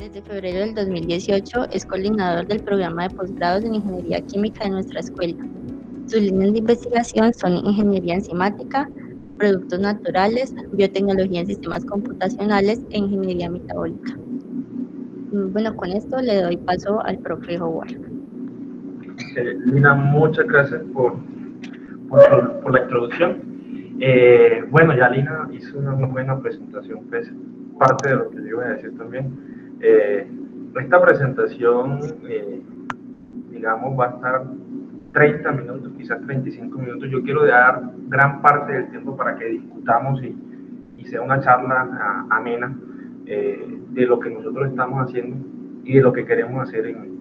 Desde febrero del 2018 es coordinador del programa de posgrados en Ingeniería Química de nuestra escuela. Sus líneas de investigación son Ingeniería Enzimática, Productos Naturales, Biotecnología en Sistemas Computacionales e Ingeniería Metabólica. Bueno, con esto le doy paso al profe Howard. Lina, muchas gracias por la introducción. Bueno, ya Lina hizo una muy buena presentación, pues parte de lo que yo iba a decir también. Esta presentación, digamos, va a estar 30 minutos, quizás 35 minutos. Yo quiero dar gran parte del tiempo para que discutamos y sea una charla amena de lo que nosotros estamos haciendo y de lo que queremos hacer en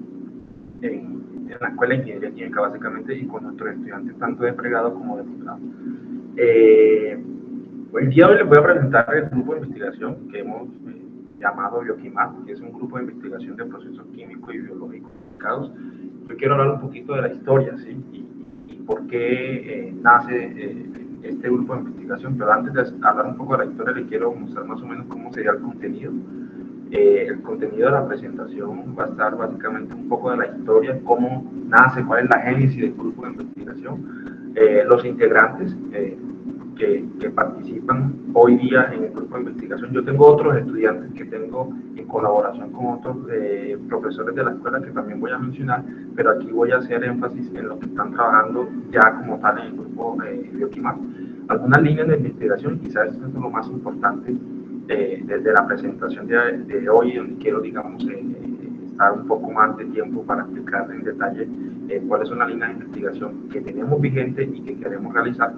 la Escuela de Ingeniería Química, básicamente, y con nuestros estudiantes, tanto de pregrado como de posgrado. El día de hoy les voy a presentar el grupo de investigación que hemos llamado Bioquimat, que es un grupo de investigación de procesos químicos y biológicos aplicados. Yo quiero hablar un poquito de la historia, ¿sí? y por qué nace este grupo de investigación, pero antes de hablar un poco de la historia, les quiero mostrar más o menos cómo sería el contenido. El contenido de la presentación va a estar básicamente un poco de la historia, cómo nace, cuál es la génesis del grupo de investigación, los integrantes que participan hoy día en el grupo de investigación. Yo tengo otros estudiantes que tengo en colaboración con otros profesores de la escuela que también voy a mencionar, pero aquí voy a hacer énfasis en los que están trabajando ya como tal en el grupo Bioquimat. Algunas líneas de investigación, quizás esto es lo más importante desde la presentación de hoy, donde quiero, digamos, estar un poco más de tiempo para explicar en detalle cuáles son las líneas de investigación que tenemos vigentes y que queremos realizar.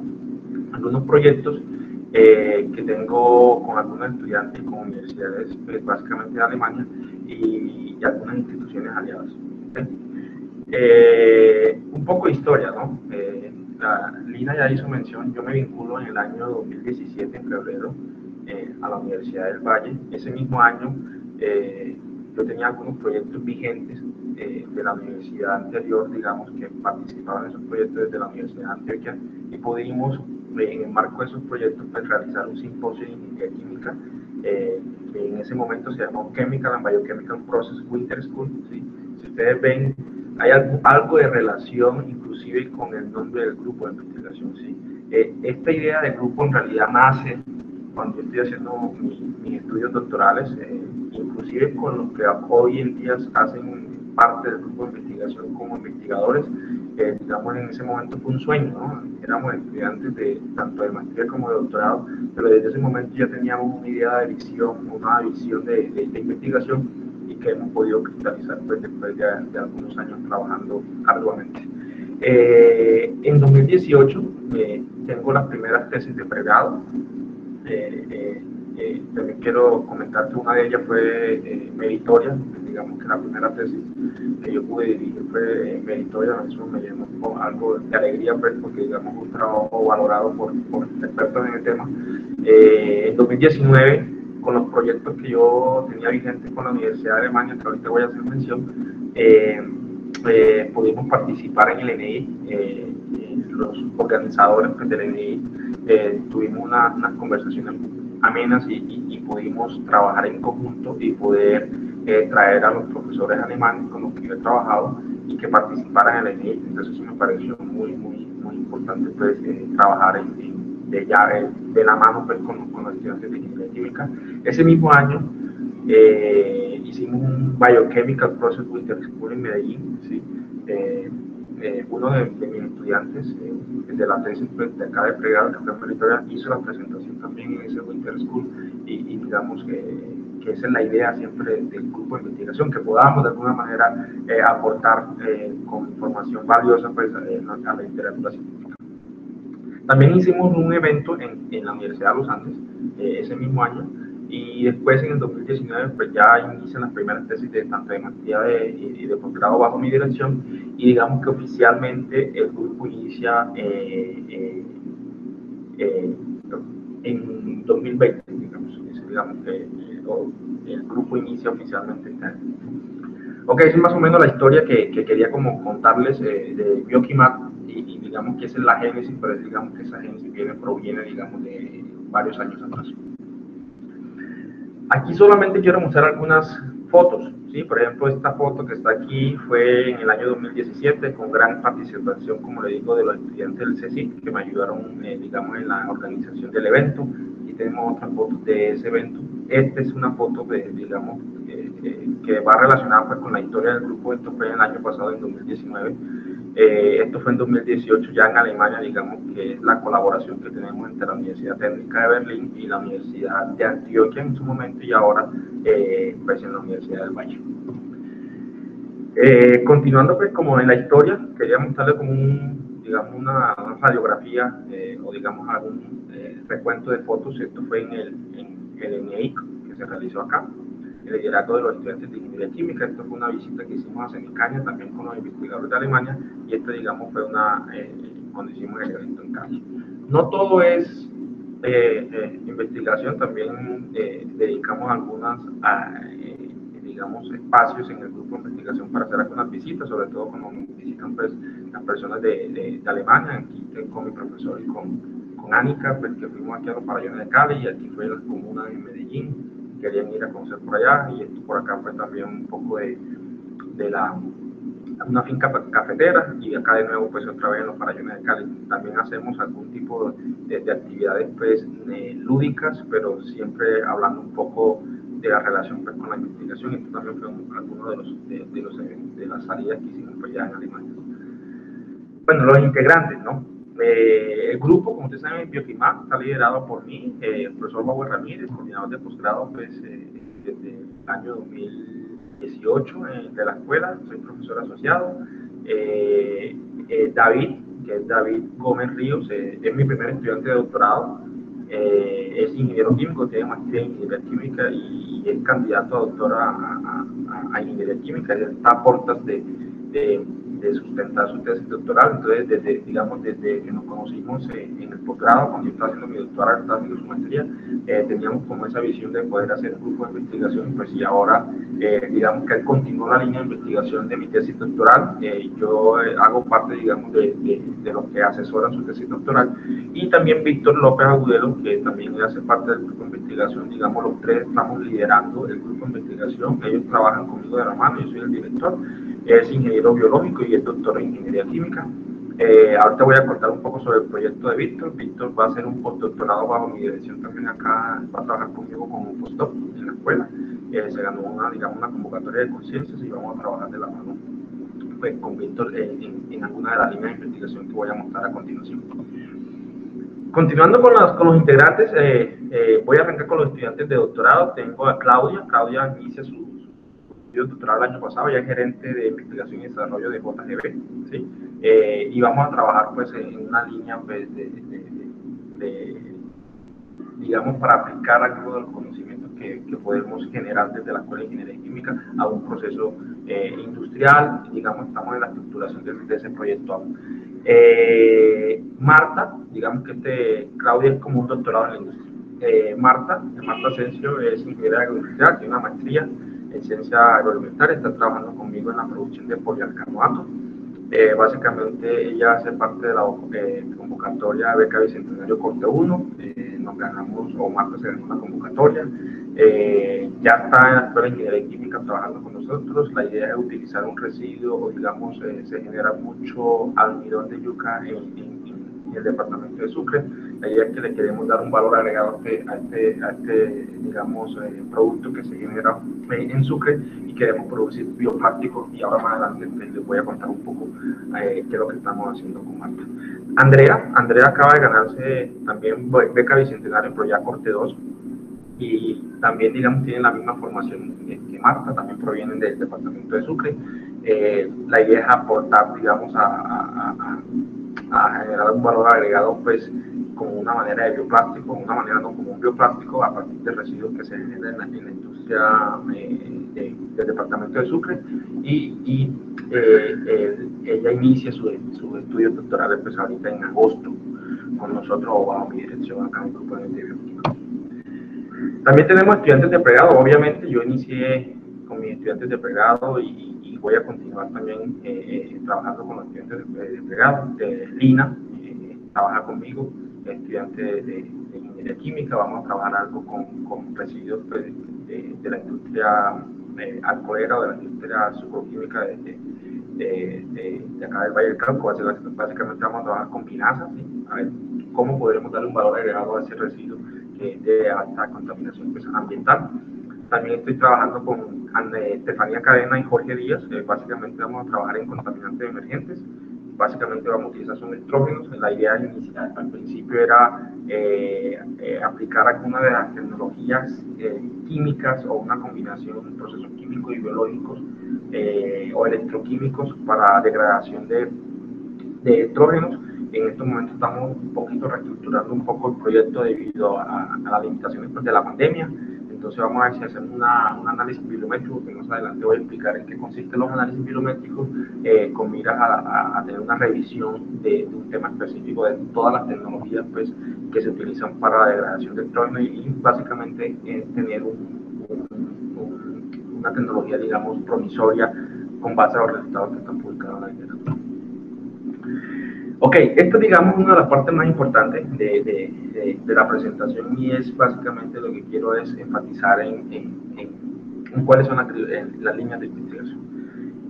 Algunos proyectos que tengo con algunos estudiantes con universidades básicamente de Alemania y algunas instituciones aliadas. Un poco de historia, ¿no? Lina ya hizo mención, yo me vinculo en el año 2017, en febrero, a la Universidad del Valle. Ese mismo año yo tenía algunos proyectos vigentes de la universidad anterior, digamos, que participaban en esos proyectos desde la Universidad de Antioquia, y pudimos, en el marco de esos proyectos, pues, realizar un simposio de ingeniería química, que en ese momento se llamó Chemical and Biochemical Process Winter School, ¿sí? Si ustedes ven, hay algo de relación inclusive con el nombre del grupo de investigación, ¿sí? Esta idea de grupo en realidad nace cuando yo estoy haciendo mis estudios doctorales, inclusive con los que hoy en día hacen parte del grupo de investigación como investigadores. Digamos, en ese momento fue un sueño, ¿no? Éramos estudiantes tanto de maestría como de doctorado, pero desde ese momento ya teníamos una idea de visión, una visión de investigación, y que hemos podido cristalizar pues, después de algunos años trabajando arduamente. En 2018 tengo las primeras tesis de pregrado. También quiero comentar que una de ellas fue meritoria, digamos que la primera tesis que yo pude dirigir fue meritoria. Eso me llenó algo de alegría, pues, porque digamos un trabajo valorado por expertos en el tema. En 2019, con los proyectos que yo tenía vigentes con la Universidad de Alemania, que ahorita voy a hacer mención, pudimos participar en el ENEI. Los organizadores pues, del ENEI tuvimos unas conversaciones amenas y pudimos trabajar en conjunto y poder traer a los profesores alemanes con los que yo he trabajado y que participaran en el ENEI. Entonces eso me pareció muy importante, pues, trabajar de la mano, pues, con los estudiantes de ingeniería química. Ese mismo año hicimos un Biochemical Process Winter School en Medellín, ¿sí? Uno de mis estudiantes de la tesis de acá de pregrado, que fue meritoria, hizo la presentación también en ese Winter School, y digamos que esa es la idea siempre del grupo de investigación, que podamos de alguna manera aportar con información valiosa, pues, a la literatura científica. También hicimos un evento en la Universidad de los Andes ese mismo año, y después en el 2019 pues ya inician las primeras tesis tanto de maestría y de posgrado bajo mi dirección, y digamos que oficialmente el grupo inicia en 2020, digamos que el grupo inicia oficialmente este año. Ok, esa es más o menos la historia que quería como contarles de Bioquimat, y digamos que esa es la génesis, pero digamos que esa génesis proviene digamos de varios años atrás. Aquí solamente quiero mostrar algunas fotos, ¿sí? Por ejemplo, esta foto que está aquí fue en el año 2017 con gran participación, como le digo, de los estudiantes del CECIT que me ayudaron, digamos, en la organización del evento. Y tenemos otras fotos de ese evento. Esta es una foto, digamos, que va relacionada pues, con la historia del grupo. Esto fue el año pasado, en 2019. Esto fue en 2018 ya en Alemania, digamos que es la colaboración que tenemos entre la Universidad Técnica de Berlín y la Universidad de Antioquia en su momento, y ahora pues en la Universidad del Valle. Continuando pues como en la historia, quería mostrarle como digamos una radiografía o digamos algún recuento de fotos. Esto fue en el ENEIC que se realizó acá, el liderazgo de los estudiantes de ingeniería química. Esto fue una visita que hicimos a Semicaña también con los investigadores de Alemania, y esto digamos fue cuando hicimos el evento en Cali. No todo es investigación, también dedicamos algunas digamos, espacios en el grupo de investigación para hacer algunas visitas, sobre todo cuando visitan pues, las personas de Alemania. Aquí con mi profesor y con Anika, pues, que fuimos aquí a los Farallones de Cali, y aquí fue la comuna de Medellín, querían ir a conocer por allá, y esto por acá fue también un poco de una finca cafetera, y acá de nuevo pues otra vez en los Farallones de Cali. También hacemos algún tipo de actividades pues lúdicas, pero siempre hablando un poco de la relación pues, con la investigación. Esto también fue alguno de las salidas que hicimos pues, ya en Alemania. Bueno, los integrantes, ¿no? El grupo, como ustedes saben, Bioquimat está liderado por mí, el profesor Bauer Ramírez, coordinador de posgrado pues, desde el año 2018 de la escuela. Soy profesor asociado. David, que es David Gómez Ríos, es mi primer estudiante de doctorado. Es ingeniero químico, tiene maestría en ingeniería química y es candidato a doctora a ingeniería química. Él está a puertas de sustentar su tesis doctoral. Entonces, desde que nos conocimos en el posgrado, cuando yo estaba haciendo mi doctorado, estaba haciendo su maestría, teníamos como esa visión de poder hacer un grupo de investigación, pues, y ahora, digamos que él continuó la línea de investigación de mi tesis doctoral. Yo hago parte, digamos, de los que asesoran su tesis doctoral, y también Víctor López Agudelo, que también hace parte del grupo de investigación. Digamos, los tres estamos liderando el grupo de investigación. Ellos trabajan conmigo de la mano, yo soy el director. Es ingeniero biológico y es doctor en ingeniería química. Ahorita voy a contar un poco sobre el proyecto de Víctor. Víctor va a hacer un postdoctorado bajo mi dirección también acá, va a trabajar conmigo como un postdoc en la escuela. Se ganó una convocatoria de conciencias, y vamos a trabajar de la mano pues, con Víctor en alguna de las líneas de investigación que voy a mostrar a continuación. Continuando con los integrantes, voy a arrancar con los estudiantes de doctorado. Tengo a Claudia. Claudia inicia su doctorado el año pasado, ya es gerente de investigación y desarrollo de JGB, ¿sí? Y vamos a trabajar pues en una línea pues, digamos, para aplicar algunos de los conocimientos que podemos generar desde la Escuela de Ingeniería Química a un proceso industrial. Digamos, estamos en la estructuración de ese proyecto aún. Marta, digamos que Claudia es como un doctorado en la industria. Marta Asensio es ingeniera agroindustrial, tiene una maestría en ciencia agroalimentaria, está trabajando conmigo en la producción de polialcanoato. Básicamente ella hace parte de la convocatoria Beca Bicentenario Corte 1. Nos ganamos, o Marta se ganó una convocatoria. Ya está en la Escuela de Ingeniería Química trabajando con nosotros. La idea es utilizar un residuo, o digamos, se genera mucho almidón de yuca en el departamento de Sucre. La idea es que le queremos dar un valor agregado a este digamos, producto que se genera en Sucre, y queremos producir bioplásticos, y ahora más adelante les voy a contar un poco qué es lo que estamos haciendo con Marta. Andrea acaba de ganarse también beca bicentenario en Proyecto Corte 2, y también, digamos, tienen la misma formación que Marta, también provienen del departamento de Sucre. La idea es aportar, digamos, a generar un valor agregado, pues, como una manera de bioplástico, una manera no como un bioplástico a partir de residuos que se generan en la industria del departamento de Sucre. Y ella inicia sus estudios doctorales pues ahorita en agosto con nosotros, o bajo mi dirección acá en el grupo de bioquímica. También tenemos estudiantes de pregrado. Obviamente yo inicié con mis estudiantes de pregrado, y voy a continuar también trabajando con los estudiantes de pregrado. Lina trabaja conmigo, estudiante de ingeniería química. Vamos a trabajar algo con residuos de la industria alcoholera o de la industria azucaroquímica de acá del Valle del Cauca. Básicamente vamos a trabajar con vinazas, ¿sí? A ver cómo podremos darle un valor agregado a ese residuo que es de alta contaminación ambiental. También estoy trabajando con Estefanía Cadena y Jorge Díaz. Básicamente vamos a trabajar en contaminantes emergentes. Básicamente vamos a utilizar son estrógenos. La idea inicial al principio era aplicar alguna de las tecnologías químicas o una combinación de procesos químicos y biológicos o electroquímicos para degradación de estrógenos. En estos momentos estamos un poquito reestructurando un poco el proyecto debido a las limitaciones de la pandemia. Entonces vamos a ver si hacemos un análisis bibliométrico, que más adelante voy a explicar en qué consisten los análisis bibliométricos, con miras a tener una revisión de un tema específico de todas las tecnologías pues, que se utilizan para la degradación del estrógeno y básicamente tener una tecnología, digamos, promisoria con base a los resultados que están publicados en la literatura. Ok, esto digamos una de las partes más importantes de la presentación y es básicamente lo que quiero es enfatizar en cuáles son las líneas de investigación.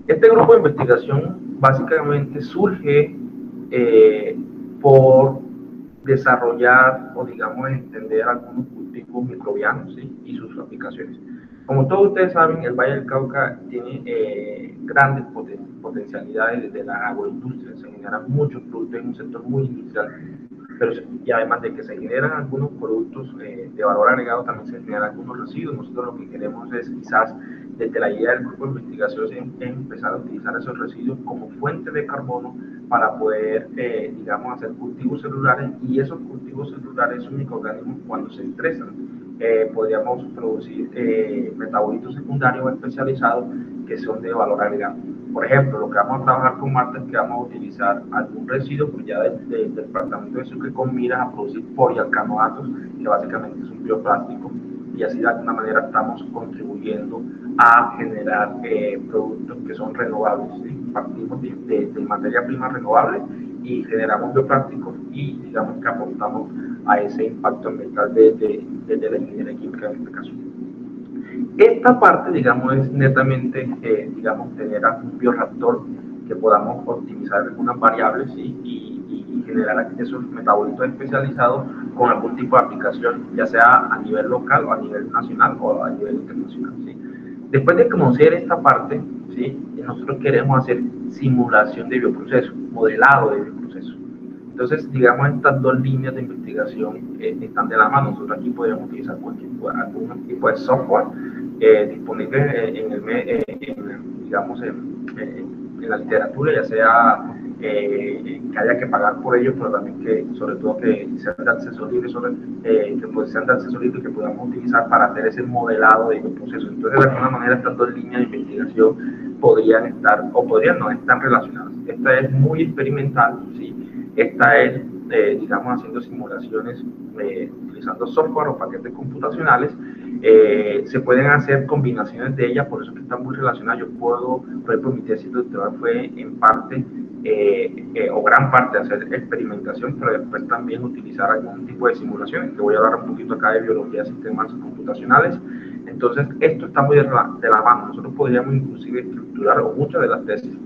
Este grupo de investigación básicamente surge por desarrollar o digamos entender algunos cultivos microbianos, ¿sí? Y sus aplicaciones. Como todos ustedes saben, el Valle del Cauca tiene grandes potencialidades desde la agroindustria. Se generan muchos productos en un sector muy industrial, y además de que se generan algunos productos de valor agregado, también se generan algunos residuos. Nosotros lo que queremos es quizás desde la idea del grupo de investigación es empezar a utilizar esos residuos como fuente de carbono para poder, digamos, hacer cultivos celulares, y esos cultivos celulares, esos microorganismos, cuando se estresan, podríamos producir metabolitos secundarios especializados que son de valor agregado. Por ejemplo, lo que vamos a trabajar con Marta es que vamos a utilizar algún residuo pues ya del departamento de Sucre con miras a producir polialcanoatos, que básicamente es un bioplástico, y así de alguna manera estamos contribuyendo a generar productos que son renovables, ¿sí? Partimos de materia prima renovable y generamos bioplásticos y digamos que aportamos a ese impacto ambiental de la ingeniería química en este caso. Esta parte, digamos, es netamente, digamos, tener un bioreactor que podamos optimizar algunas variables, ¿sí? y generar esos metabolitos especializados con algún tipo de aplicación, ya sea a nivel local o a nivel nacional o a nivel internacional, ¿sí? Después de conocer esta parte, ¿sí? Nosotros queremos hacer simulación de bioproceso, modelado de bioproceso. Entonces, digamos, estas dos líneas de investigación están de la mano. Nosotros aquí podríamos utilizar algún tipo de software disponible digamos, en la literatura, ya sea que haya que pagar por ellos, pero también que, sobre todo, que sean de acceso libre, que podamos utilizar para hacer ese modelado de bioproceso. Entonces, de alguna manera, estas dos líneas de investigación podrían estar o podrían no estar relacionadas. Esta es muy experimental, ¿sí? Esta es, digamos, haciendo simulaciones utilizando software o paquetes computacionales. Se pueden hacer combinaciones de ellas, por eso que están muy relacionadas. Yo puedo, por ejemplo, mi tesis doctoral fue en parte o gran parte hacer experimentación, pero después también utilizar algún tipo de simulaciones, que voy a hablar un poquito acá de biología de sistemas computacionales. Entonces, esto está muy de la mano. Nosotros podríamos inclusive estructurar, o muchas de las tesis,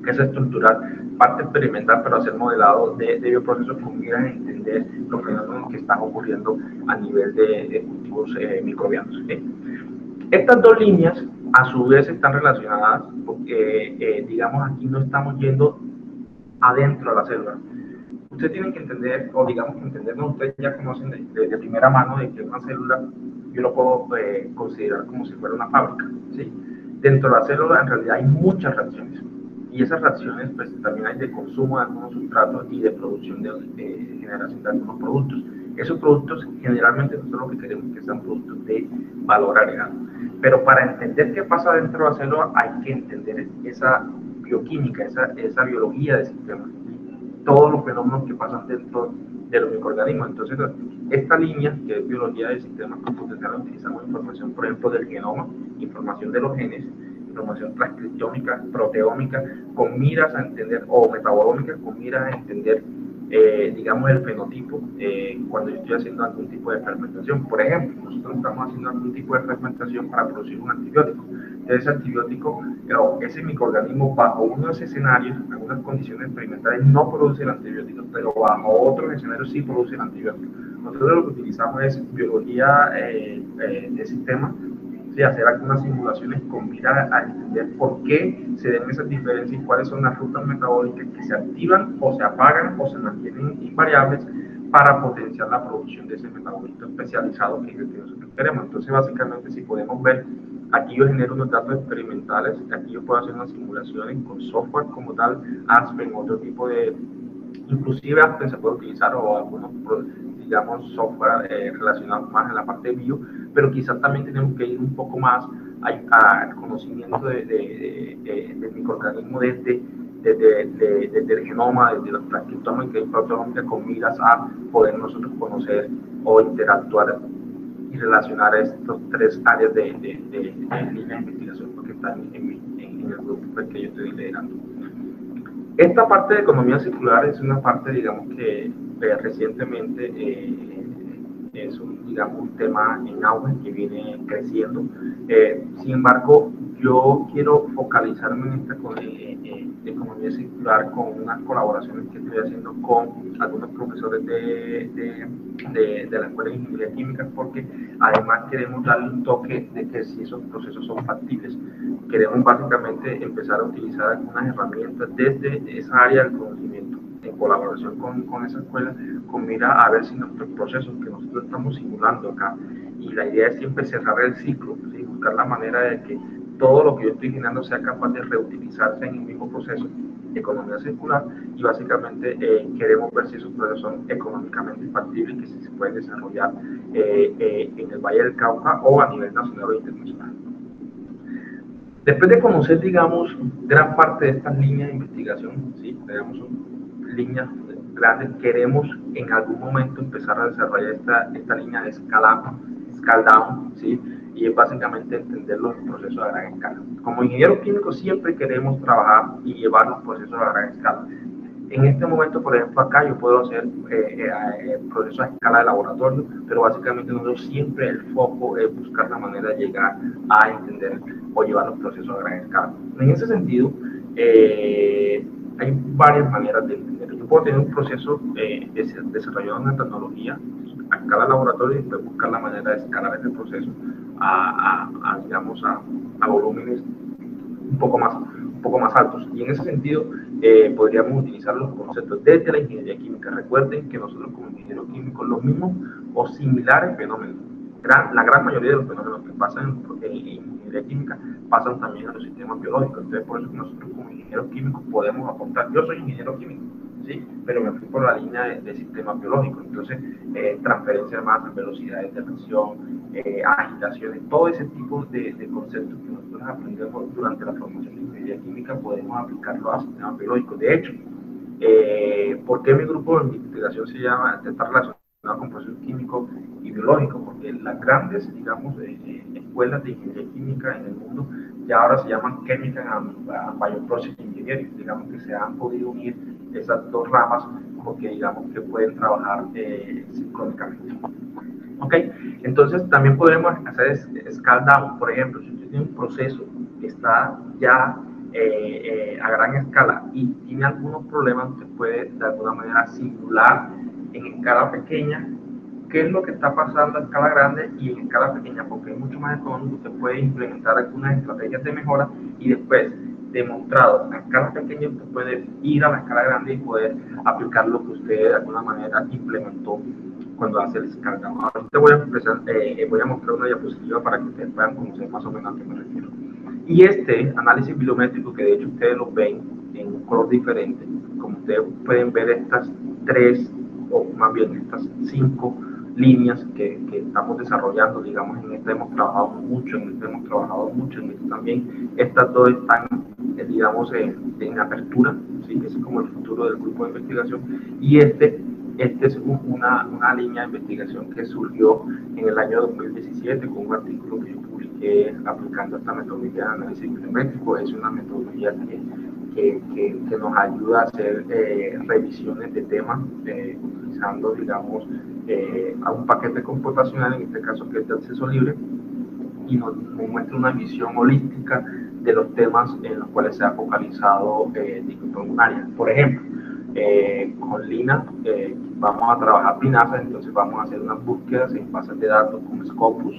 que es estructurar parte experimental, pero hacer modelado de bioprocesos con miras a entender los fenómenos que están ocurriendo a nivel de cultivos microbianos. ¿Okay? Estas dos líneas, a su vez, están relacionadas porque, digamos, aquí no estamos yendo adentro a la célula. Ustedes tienen que entender, o digamos que entenderlo, ustedes ya conocen de primera mano de que una célula yo lo puedo considerar como si fuera una fábrica, ¿sí? Dentro de la célula en realidad hay muchas reacciones, y esas reacciones pues también hay de consumo de algunos sustratos y de producción de generación de algunos productos. Esos productos generalmente nosotros lo que queremos que sean productos de valor agregado, pero para entender qué pasa dentro de la célula hay que entender esa bioquímica, esa biología del sistema, todos los fenómenos que pasan dentro de los microorganismos. Entonces, esta línea, que es biología de sistemas computacionales, utilizamos información, por ejemplo, del genoma, información de los genes, información transcriptómica, proteómica, con miras a entender, o metabolómica, con miras a entender, digamos, el fenotipo cuando yo estoy haciendo algún tipo de fermentación. Por ejemplo, nosotros estamos haciendo algún tipo de fermentación para producir un antibiótico. de ese antibiótico, pero ese microorganismo bajo unos escenarios, en algunas condiciones experimentales, no produce el antibiótico, pero bajo otros escenarios sí produce el antibiótico. Nosotros lo que utilizamos es biología de sistemas, ¿sí? Hacer algunas simulaciones con mira a entender por qué se den esas diferencias y cuáles son las rutas metabólicas que se activan o se apagan o se mantienen invariables para potenciar la producción de ese metabolito especializado que es el que nosotros queremos. Entonces, básicamente, si podemos ver, aquí yo genero unos datos experimentales, aquí yo puedo hacer unas simulaciones con software como tal, Aspen, otro tipo de, inclusive Aspen se puede utilizar o algunos, digamos, software relacionados más en la parte de bio, pero quizás también tenemos que ir un poco más al conocimiento del microorganismo desde el genoma, desde los transcriptómica y proteómica, con miras a poder nosotros conocer o interactuar y relacionar estas tres áreas de línea de investigación que están en el grupo que yo estoy liderando. Esta parte de economía circular es una parte, digamos, que recientemente es un tema en auge que viene creciendo. Sin embargo, yo quiero focalizarme en esta economía circular con unas colaboraciones que estoy haciendo con algunos profesores de la Escuela de Ingeniería Química, porque además queremos darle un toque de que si esos procesos son factibles. Queremos básicamente empezar a utilizar algunas herramientas desde esa área del conocimiento, en colaboración con esa escuela, con mira a ver si nuestros procesos que nosotros estamos simulando acá, y la idea es siempre cerrar el ciclo, ¿sí? Buscar la manera de que todo lo que yo estoy generando sea capaz de reutilizarse en el mismo proceso, economía circular, y básicamente queremos ver si esos procesos son económicamente factibles y que si se pueden desarrollar en el Valle del Cauca o a nivel nacional o internacional. Después de conocer, digamos, gran parte de estas líneas de investigación, ¿sí? Digamos, son líneas grandes, queremos en algún momento empezar a desarrollar esta línea de scale down, ¿sí? Y es básicamente entender los procesos a gran escala. Como ingeniero químico siempre queremos trabajar y llevar los procesos a gran escala. En este momento, por ejemplo, acá yo puedo hacer procesos a escala de laboratorio, pero básicamente nosotros siempre el foco es buscar la manera de llegar a entender o llevar los procesos a gran escala. En ese sentido, hay varias maneras de entenderlo. Yo puedo tener un proceso desarrollado en una tecnología a escala de laboratorio y después buscar la manera de escalar ese proceso digamos, a volúmenes un poco más altos. Y en ese sentido, podríamos utilizar los conceptos desde la ingeniería química. Recuerden que nosotros como ingenieros químicos, los mismos o similares fenómenos, la gran mayoría de los fenómenos que pasan en ingeniería química pasan también en los sistemas biológicos. Entonces, por eso que nosotros como ingenieros químicos podemos aportar. Yo soy ingeniero químico, ¿sí? Pero me fui por la línea de sistemas biológicos. Entonces, transferencia de masa, velocidades de reacción, agitaciones, todo ese tipo de conceptos que nosotros aprendemos durante la formación de ingeniería química podemos aplicarlo a sistemas biológicos. De hecho, ¿por qué mi grupo de investigación está relacionado con procesos químicos y biológicos? Porque las grandes, digamos, escuelas de ingeniería química en el mundo ya ahora se llaman Chemical and Bioprocess Engineering. Digamos que se han podido unir esas dos ramas porque digamos que pueden trabajar sincrónicamente. ¿Ok? Entonces también podemos hacer scale down. Por ejemplo, si usted tiene un proceso que está ya a gran escala y tiene algunos problemas, usted puede de alguna manera simular en escala pequeña qué es lo que está pasando a escala grande y en escala pequeña, porque es mucho más económico. Usted puede implementar algunas estrategias de mejora y después, demostrado a escala pequeña, usted puede ir a la escala grande y poder aplicar lo que usted de alguna manera implementó cuando hace el scale down. Ahora te voy a mostrar una diapositiva para que ustedes puedan conocer más o menos a qué me refiero. Y este análisis bibliométrico, que de hecho ustedes lo ven en un color diferente, como ustedes pueden ver estas tres, o más bien estas 5 líneas que estamos desarrollando, digamos, en esta hemos trabajado mucho, en esta también. Estas dos están, digamos, en apertura, ¿sí? Que es como el futuro del grupo de investigación. Y este es una línea de investigación que surgió en el año 2017 con un artículo que yo publiqué aplicando esta metodología de análisis bibliométrico. Es una metodología que nos ayuda a hacer revisiones de temas utilizando, digamos, a un paquete computacional, en este caso que es de acceso libre, y nos muestra una visión holística de los temas en los cuales se ha focalizado un área. Por ejemplo, con Lina vamos a trabajar pinazas, entonces vamos a hacer unas búsquedas en bases de datos como Scopus,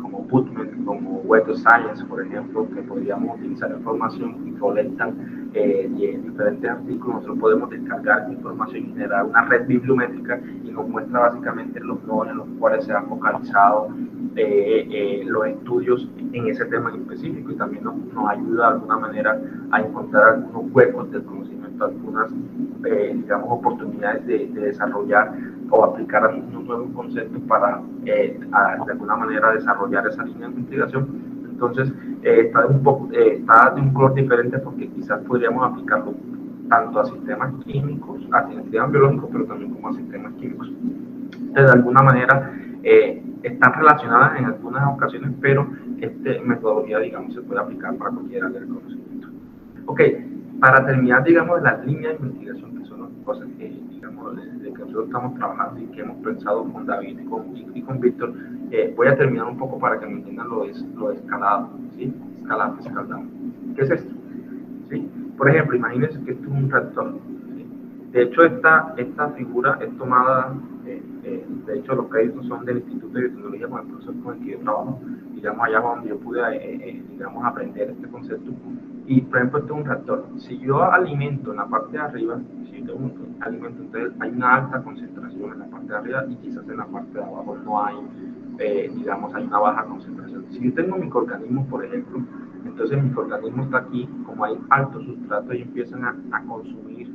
como PubMed, como Web of Science, por ejemplo, que podríamos utilizar información y colectan diferentes artículos. Nosotros podemos descargar información y generar una red bibliométrica y nos muestra básicamente los nodos en los cuales se han focalizado los estudios en ese tema en específico, y también nos ayuda de alguna manera a encontrar algunos huecos del conocimiento, algunas digamos oportunidades de desarrollar o aplicar algunos nuevos conceptos para de alguna manera desarrollar esa línea de investigación. Entonces está de un color diferente porque quizás podríamos aplicarlo tanto a sistemas químicos, a sistemas biológicos, pero también como a sistemas químicos. Entonces, de alguna manera están relacionadas en algunas ocasiones, pero esta metodología, digamos, se puede aplicar para cualquier área del conocimiento. Ok, para terminar, digamos, las líneas de investigación, que son las cosas que, digamos, desde que nosotros estamos trabajando y que hemos pensado con David y con Víctor, voy a terminar un poco para que me entiendan lo de escalado, ¿sí? Escalado. ¿Qué es esto? ¿Sí? Por ejemplo, imagínense que esto es un reactor, ¿sí? De hecho, esta figura es tomada, de hecho, los créditos son del Instituto de Biotecnología con el profesor con el que yo trabajo, digamos, allá donde yo pude, digamos, aprender este concepto. Y, por ejemplo, este es un reactor. Si yo alimento en la parte de arriba, si yo tengo un alimento, entonces hay una alta concentración en la parte de arriba y quizás en la parte de abajo no hay, digamos, hay una baja concentración. Si yo tengo microorganismos, por ejemplo, entonces el microorganismo está aquí, como hay alto sustrato y empiezan a consumir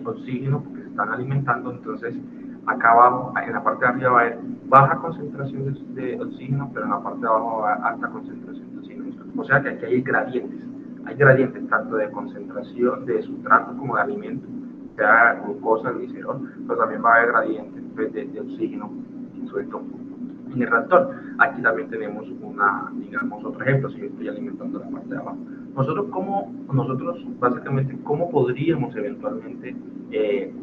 oxígeno porque se están alimentando, entonces acá abajo, en la parte de arriba va a haber baja concentración de oxígeno, pero en la parte de abajo va a haber alta concentración de oxígeno. O sea que aquí hay gradientes tanto de concentración de sustrato como de alimento, sea glucosa, glicerol, pero también va a haber gradientes de oxígeno, sobre todo en el reactor. Aquí también tenemos digamos, otro ejemplo, si yo estoy alimentando la parte de abajo. Nosotros básicamente, ¿cómo podríamos eventualmente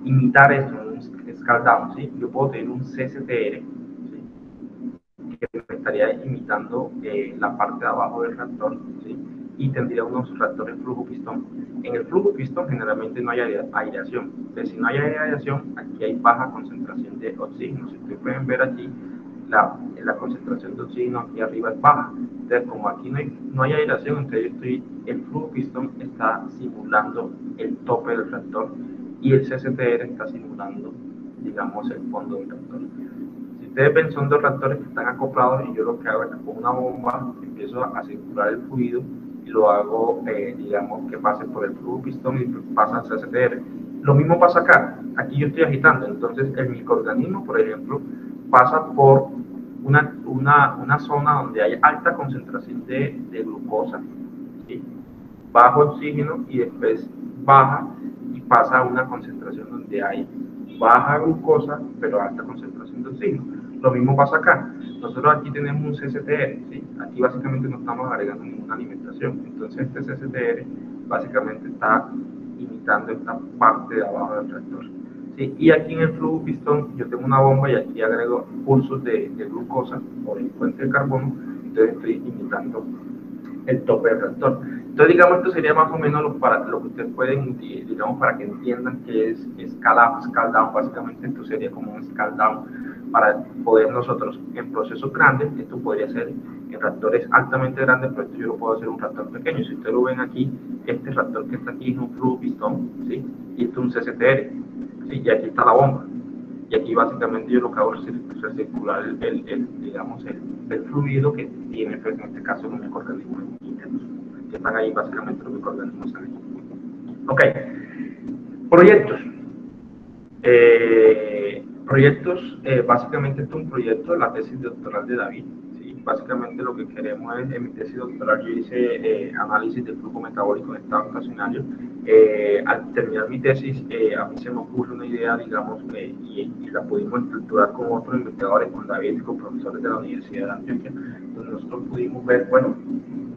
imitar esto en un scale down? ¿Sí? Yo puedo tener un CCTR, ¿sí? Que me estaría imitando la parte de abajo del reactor, ¿sí? Y tendría unos reactores flujo pistón. En el flujo pistón generalmente no hay aireación. Entonces, si no hay aireación, aquí hay baja concentración de oxígeno. Si ustedes pueden ver aquí, la concentración de oxígeno aquí arriba es baja. Entonces, como aquí no hay aireación, entonces el flujo pistón está simulando el tope del reactor y el CCTR está simulando, digamos, el fondo del reactor. Si ustedes ven, son dos reactores que están acoplados y yo lo que hago es que con una bomba empiezo a circular el fluido y lo hago, digamos, que pase por el flujo pistón y pasa al CCTR. Lo mismo pasa acá. Aquí yo estoy agitando, entonces el microorganismo, por ejemplo, pasa por una zona donde hay alta concentración de glucosa, ¿sí? Bajo oxígeno, y después baja y pasa a una concentración donde hay baja glucosa pero alta concentración de oxígeno. Lo mismo pasa acá. Nosotros aquí tenemos un CCTR, ¿sí? Aquí básicamente no estamos agregando ninguna alimentación, entonces este CCTR básicamente está imitando esta parte de abajo del reactor. Sí, y aquí en el flujo pistón yo tengo una bomba y aquí agrego pulsos de glucosa o de fuente de carbono, entonces estoy imitando el tope del reactor. Entonces, digamos, esto sería más o menos lo que ustedes pueden, digamos, para que entiendan que es scale up, scale down. Básicamente esto sería como un scale down para poder nosotros en procesos grandes, esto podría ser en reactores altamente grandes, pero esto yo lo puedo hacer en un reactor pequeño. Si ustedes lo ven aquí, este reactor que está aquí es un flujo pistón, ¿sí? Y esto es un CCTR, ¿sí? Y aquí está la bomba. Y aquí básicamente yo lo que hago es recircular digamos, el fluido que tiene, pues, en este caso, los microorganismos internos, que están ahí básicamente los microorganismos sanguíneos. Ok, proyectos. Básicamente este es un proyecto de la tesis doctoral de David. ¿Sí? Básicamente lo que queremos es, en mi tesis doctoral yo hice análisis del flujo metabólico en estado estacionario. Al terminar mi tesis, a mí se me ocurre una idea, digamos, y la pudimos estructurar con otros investigadores, con David y con profesores de la Universidad de Antioquia, donde nosotros pudimos ver, bueno,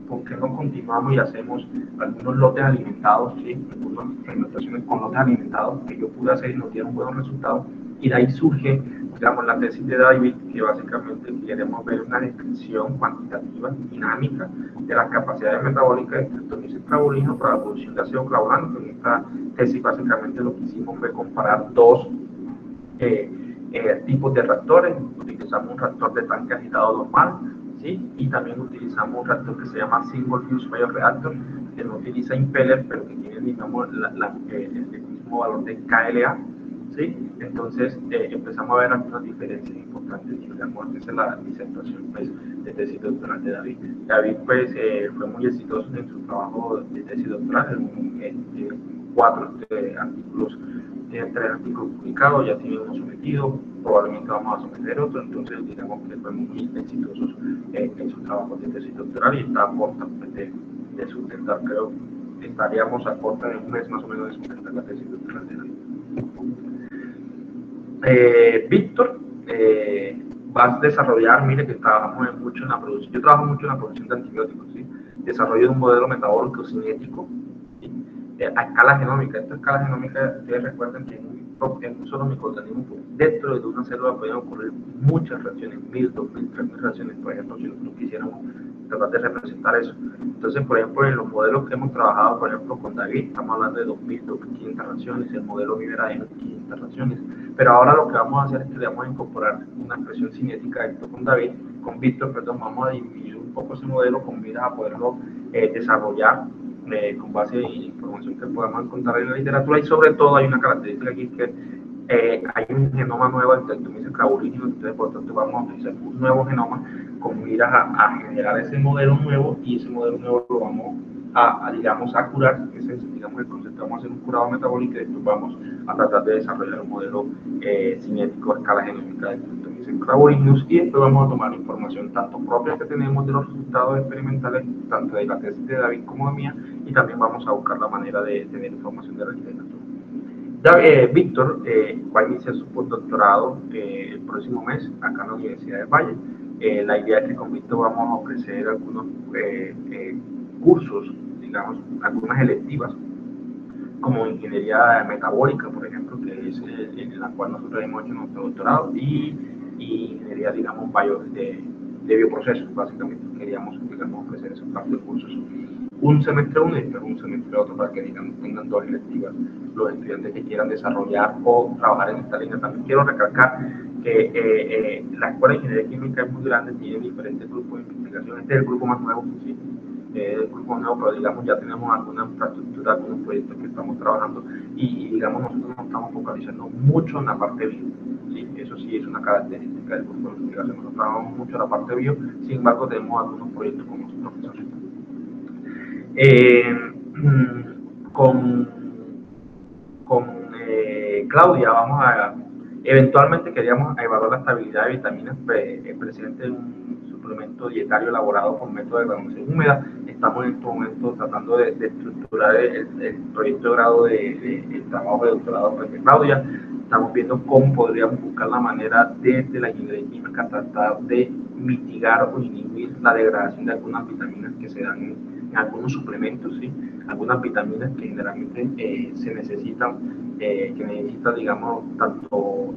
¿por qué no continuamos y hacemos algunos lotes alimentados, ¿sí? Algunas fermentaciones con lotes alimentados que yo pude hacer y nos dieron buenos resultados? Y de ahí surge digamos, la tesis de David, que básicamente queremos ver una descripción cuantitativa, dinámica, de las capacidades metabólicas de Streptomyces clavulinus para la producción de ácido clavulánico. En esta tesis, básicamente, lo que hicimos fue comparar dos tipos de reactores. Utilizamos un reactor de tanque agitado normal, ¿sí? Y también utilizamos un reactor que se llama Single Use Bioreactor, que no utiliza impeller, pero que tiene, digamos, el mismo valor de KLa, ¿sí? Entonces empezamos a ver algunas diferencias importantes, digamos, esa es la disertación, pues, de tesis doctoral de David. David, pues, fue muy exitoso en su trabajo de tesis doctoral, en 4 artículos, tiene 3 artículos publicados, ya tiene uno sometido, probablemente vamos a someter otro, entonces digamos que fue muy exitoso en su trabajo de tesis doctoral y está a corta de sustentar, creo que estaríamos a corta de un mes más o menos de sustentar la tesis doctoral de David. Víctor, vas a desarrollar, mire que trabajamos mucho en la producción, yo trabajo mucho en la producción de antibióticos, ¿sí? Desarrollo de un modelo metabólico cinético, ¿sí? A escala genómica. Esta escala genómica, ustedes recuerdan que en un solo microorganismo, dentro de una célula pueden ocurrir muchas reacciones, 1000, 2000, 3000 reacciones, por ejemplo, si nosotros quisiéramos tratar de representar eso. Entonces, por ejemplo, en los modelos que hemos trabajado, por ejemplo, con David, estamos hablando de 2000, 2500 reacciones, el modelo Vivera de 1500 reacciones, pero ahora lo que vamos a hacer es que le vamos a incorporar una expresión cinética esto con David, con Víctor, perdón, vamos a dividir un poco ese modelo con miras a poderlo desarrollar con base en información que podamos encontrar en la literatura, y sobre todo hay una característica aquí que hay un genoma nuevo del Streptomyces clavulinus, entonces por tanto vamos a utilizar un nuevo genoma con miras a generar ese modelo nuevo, y ese modelo nuevo lo vamos digamos, a curar. Ese es, digamos, el concepto. Vamos a hacer un curado metabólico y después vamos a tratar de desarrollar un modelo cinético a escala genómica del Streptomyces clavulinus, y después vamos a tomar información tanto propia que tenemos de los resultados experimentales, tanto de la tesis de David como de mía, y también vamos a buscar la manera de tener información de la literatura. Víctor va a iniciar su postdoctorado el próximo mes acá en la Universidad de Valle. La idea es que con Víctor vamos a ofrecer algunos cursos, digamos, algunas electivas, como ingeniería metabólica, por ejemplo, que es en la cual nosotros hemos hecho nuestro doctorado, y ingeniería, digamos, de bioprocesos, básicamente. Queríamos, digamos, ofrecer esa parte de cursos. Un semestre uno y después un semestre otro, para que, digamos, tengan 2 electivas los estudiantes que quieran desarrollar o trabajar en esta línea. También quiero recalcar que la Escuela de Ingeniería Química es muy grande, tiene diferentes grupos de investigación. Este es el grupo más nuevo, ¿sí? El grupo nuevo, pero digamos ya tenemos alguna infraestructura, algunos proyectos que estamos trabajando, y digamos nosotros nos estamos focalizando mucho en la parte bio, ¿sí? Eso sí es una característica del grupo de investigación. Nosotros trabajamos mucho en la parte bio, sin embargo tenemos algunos proyectos con nuestros profesores. Con Claudia vamos a eventualmente queríamos evaluar la estabilidad de vitaminas presentes en un suplemento dietario elaborado por método de granulación húmeda. Estamos en este momento tratando de estructurar el proyecto de grado el trabajo de doctorado de Claudia. Estamos viendo cómo podríamos buscar la manera desde la ingeniería química tratar de mitigar o inhibir la degradación de algunas vitaminas que se dan en algunos suplementos, ¿sí? Algunas vitaminas que generalmente se necesitan, digamos, tanto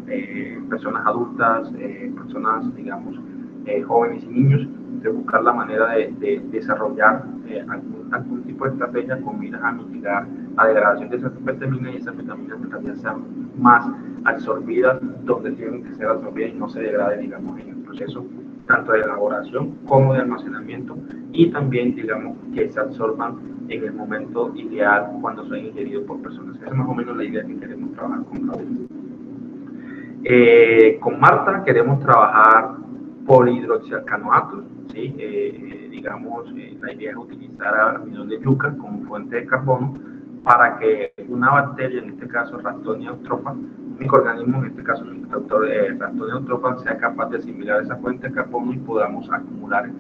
personas adultas, personas, digamos, jóvenes y niños, de buscar la manera de desarrollar algún tipo de estrategia con miras a mitigar la degradación de esas vitaminas, y esas vitaminas en realidad sean más absorbidas donde tienen que ser absorbidas y no se degraden, digamos, en el proceso tanto de elaboración como de almacenamiento, y también, digamos, que se absorban en el momento ideal cuando son ingeridos por personas. Esa es más o menos la idea que queremos trabajar con Claudia. Con Marta queremos trabajar polihidroxialcanoatos, ¿sí? Digamos, la idea es utilizar almidón de yuca como fuente de carbono para que una bacteria, en este caso Rhamnonia eutropha, un microorganismo, en este caso Rhamnonia eutropha, sea capaz de asimilar esa fuente de carbono y podamos acumular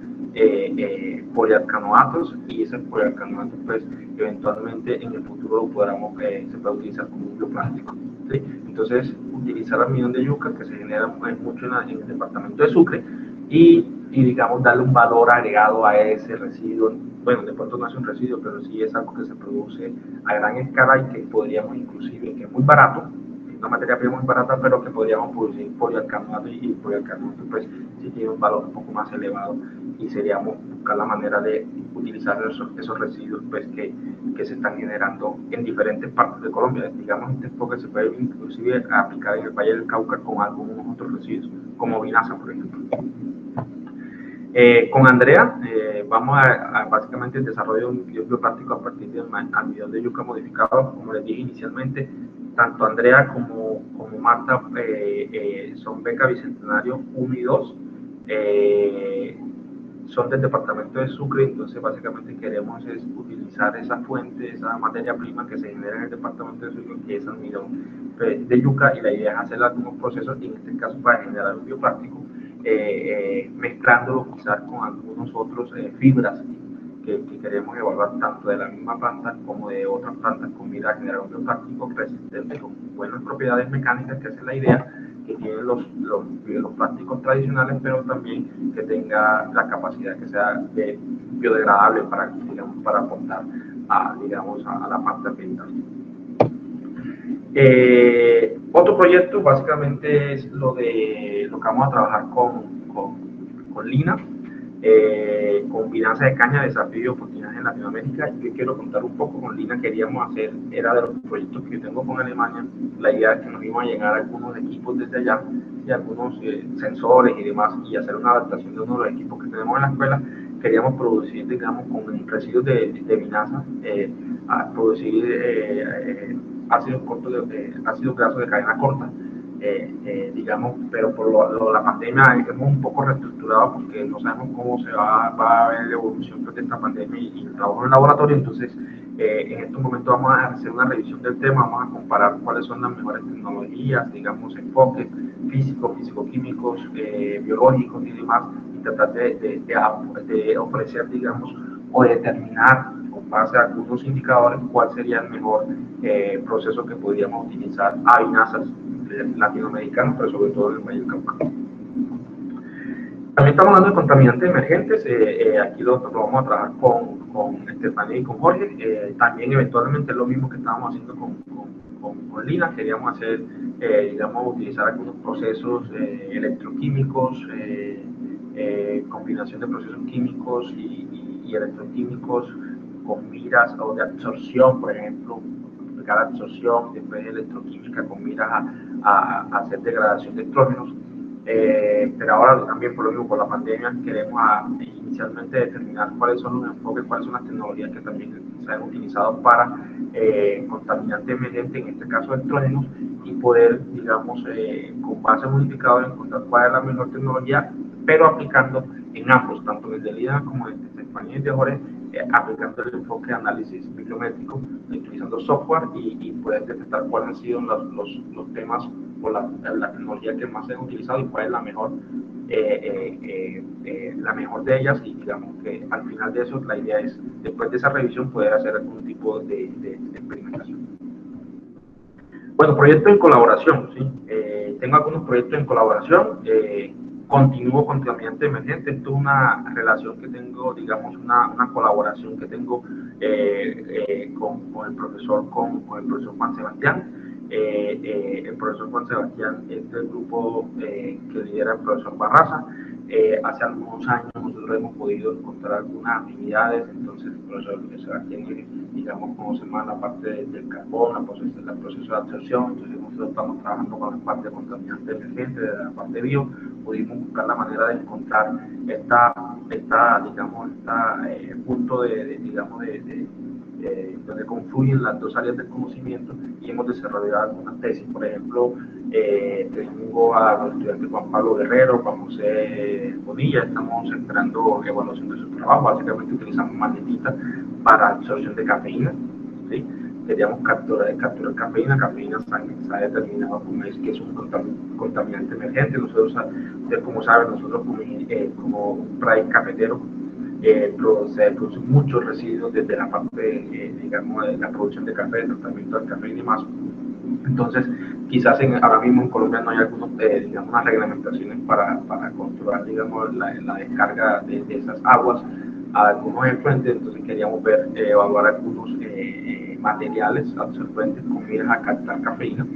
polialcanoatos, y esos polialcanoatos, pues, eventualmente en el futuro se puede utilizar como un bioplástico, ¿sí? Entonces, utilizar almidón de yuca, que se genera mucho en el departamento de Sucre, y digamos, darle un valor agregado a ese residuo. Bueno, de pronto no es un residuo, pero sí es algo que se produce a gran escala y que podríamos inclusive, que es muy barato, una materia prima muy barata, pero que podríamos producir polialcanoato y polialcanoato pues sí tiene un valor un poco más elevado y seríamos buscar la manera de utilizar esos residuos pues que se están generando en diferentes partes de Colombia. Digamos, este enfoque se puede inclusive aplicar en el Valle del Cauca con algunos otros residuos, como vinaza, por ejemplo. Con Andrea vamos a básicamente el desarrollo de un video práctico a partir del almidón de yuca modificado. Como les dije inicialmente, tanto Andrea como Marta son beca Bicentenario 1 y 2. Son del departamento de Sucre, entonces básicamente queremos es utilizar esa fuente, esa materia prima que se genera en el departamento de Sucre, que es almidón de yuca, y la idea es hacer algunos procesos, y en este caso para generar un bioplástico, mezclándolo quizás con algunos otros fibras que queremos evaluar tanto de la misma planta como de otras plantas con mira a generar un bioplástico resistente con buenas propiedades mecánicas, que es la idea, que tienen los plásticos tradicionales, pero también que tenga la capacidad que sea biodegradable para, digamos, para aportar a, digamos, a la parte ambiental. Otro proyecto básicamente es lo que vamos a trabajar con Lina, con vinaza de caña, desafío y oportunidades en Latinoamérica. Yo quiero contar un poco. Con Lina queríamos hacer, era de los proyectos que yo tengo con Alemania, la idea es que nos iban a llegar algunos equipos desde allá y algunos sensores y demás, y hacer una adaptación de uno de los equipos que tenemos en la escuela. Queríamos producir, digamos, con residuos de vinaza, a producir ácidos grasos de cadena corta, digamos, pero por la pandemia hemos un poco reestructurado porque no sabemos cómo va a ver la evolución de esta pandemia y el trabajo en el laboratorio. Entonces, en estos momentos vamos a hacer una revisión del tema, vamos a comparar cuáles son las mejores tecnologías, digamos, enfoques físicos, físico-químicos, biológicos y demás, y tratar de ofrecer, digamos, o determinar con base a algunos indicadores cuál sería el mejor proceso que podríamos utilizar a vinazas latinoamericanos, pero sobre todo en el Valle del Cauca. También estamos hablando de contaminantes emergentes. Aquí lo vamos a trabajar con Estefanía y con Jorge. También eventualmente es lo mismo que estábamos haciendo con Lina. Queríamos hacer, digamos, utilizar algunos procesos electroquímicos, combinación de procesos químicos y electroquímicos con miras o de absorción, por ejemplo, aplicar absorción, después electroquímica con miras a hacer degradación de estrógenos. Pero ahora también por lo mismo, por la pandemia, queremos inicialmente determinar cuáles son los enfoques, cuáles son las tecnologías que también se han utilizado para contaminantes emergentes, en este caso estrógenos, y poder, digamos, con base en modificadores, encontrar cuál es la mejor tecnología, pero aplicando en ambos, tanto en el de Lina como en el de Estefanía y de Jorge, aplicando el enfoque de análisis bibliométrico, utilizando software y poder detectar cuáles han sido los temas o la tecnología que más se han utilizado y cuál es la mejor de ellas, y digamos que al final de eso la idea es, después de esa revisión, poder hacer algún tipo de experimentación. Bueno, proyectos en colaboración, ¿sí? Tengo algunos proyectos en colaboración. Continúo con contaminante emergente. Esto es una relación que tengo, digamos, una colaboración que tengo con el profesor Juan Sebastián. El profesor Juan Sebastián es del grupo que lidera el profesor Barraza. Hace algunos años nosotros hemos podido encontrar algunas afinidades, entonces el profesor Sebastián, digamos, conoce más la parte del carbón, el proceso de absorción, entonces nosotros estamos trabajando con la parte de contaminante emergente, de la parte bio. Pudimos buscar la manera de encontrar punto donde confluyen las dos áreas del conocimiento, y hemos desarrollado algunas tesis. Por ejemplo, tengo a los estudiantes Juan Pablo Guerrero, Juan José Bonilla, estamos esperando evaluación de su trabajo. Básicamente utilizamos magnetita para absorción de cafeína, ¿sí? Queríamos capturar cafeína se ha determinado que es un contaminante emergente. Nosotros, como saben, nosotros como un país cafetero, se producen muchos residuos desde la parte, digamos, de la producción de café, el tratamiento del café y demás. Entonces, quizás ahora mismo en Colombia no hay digamos, unas reglamentaciones para controlar, digamos, la descarga de esas aguas a algunos efluentes. Entonces queríamos evaluar algunos materiales absorbentes con miras a captar cafeína.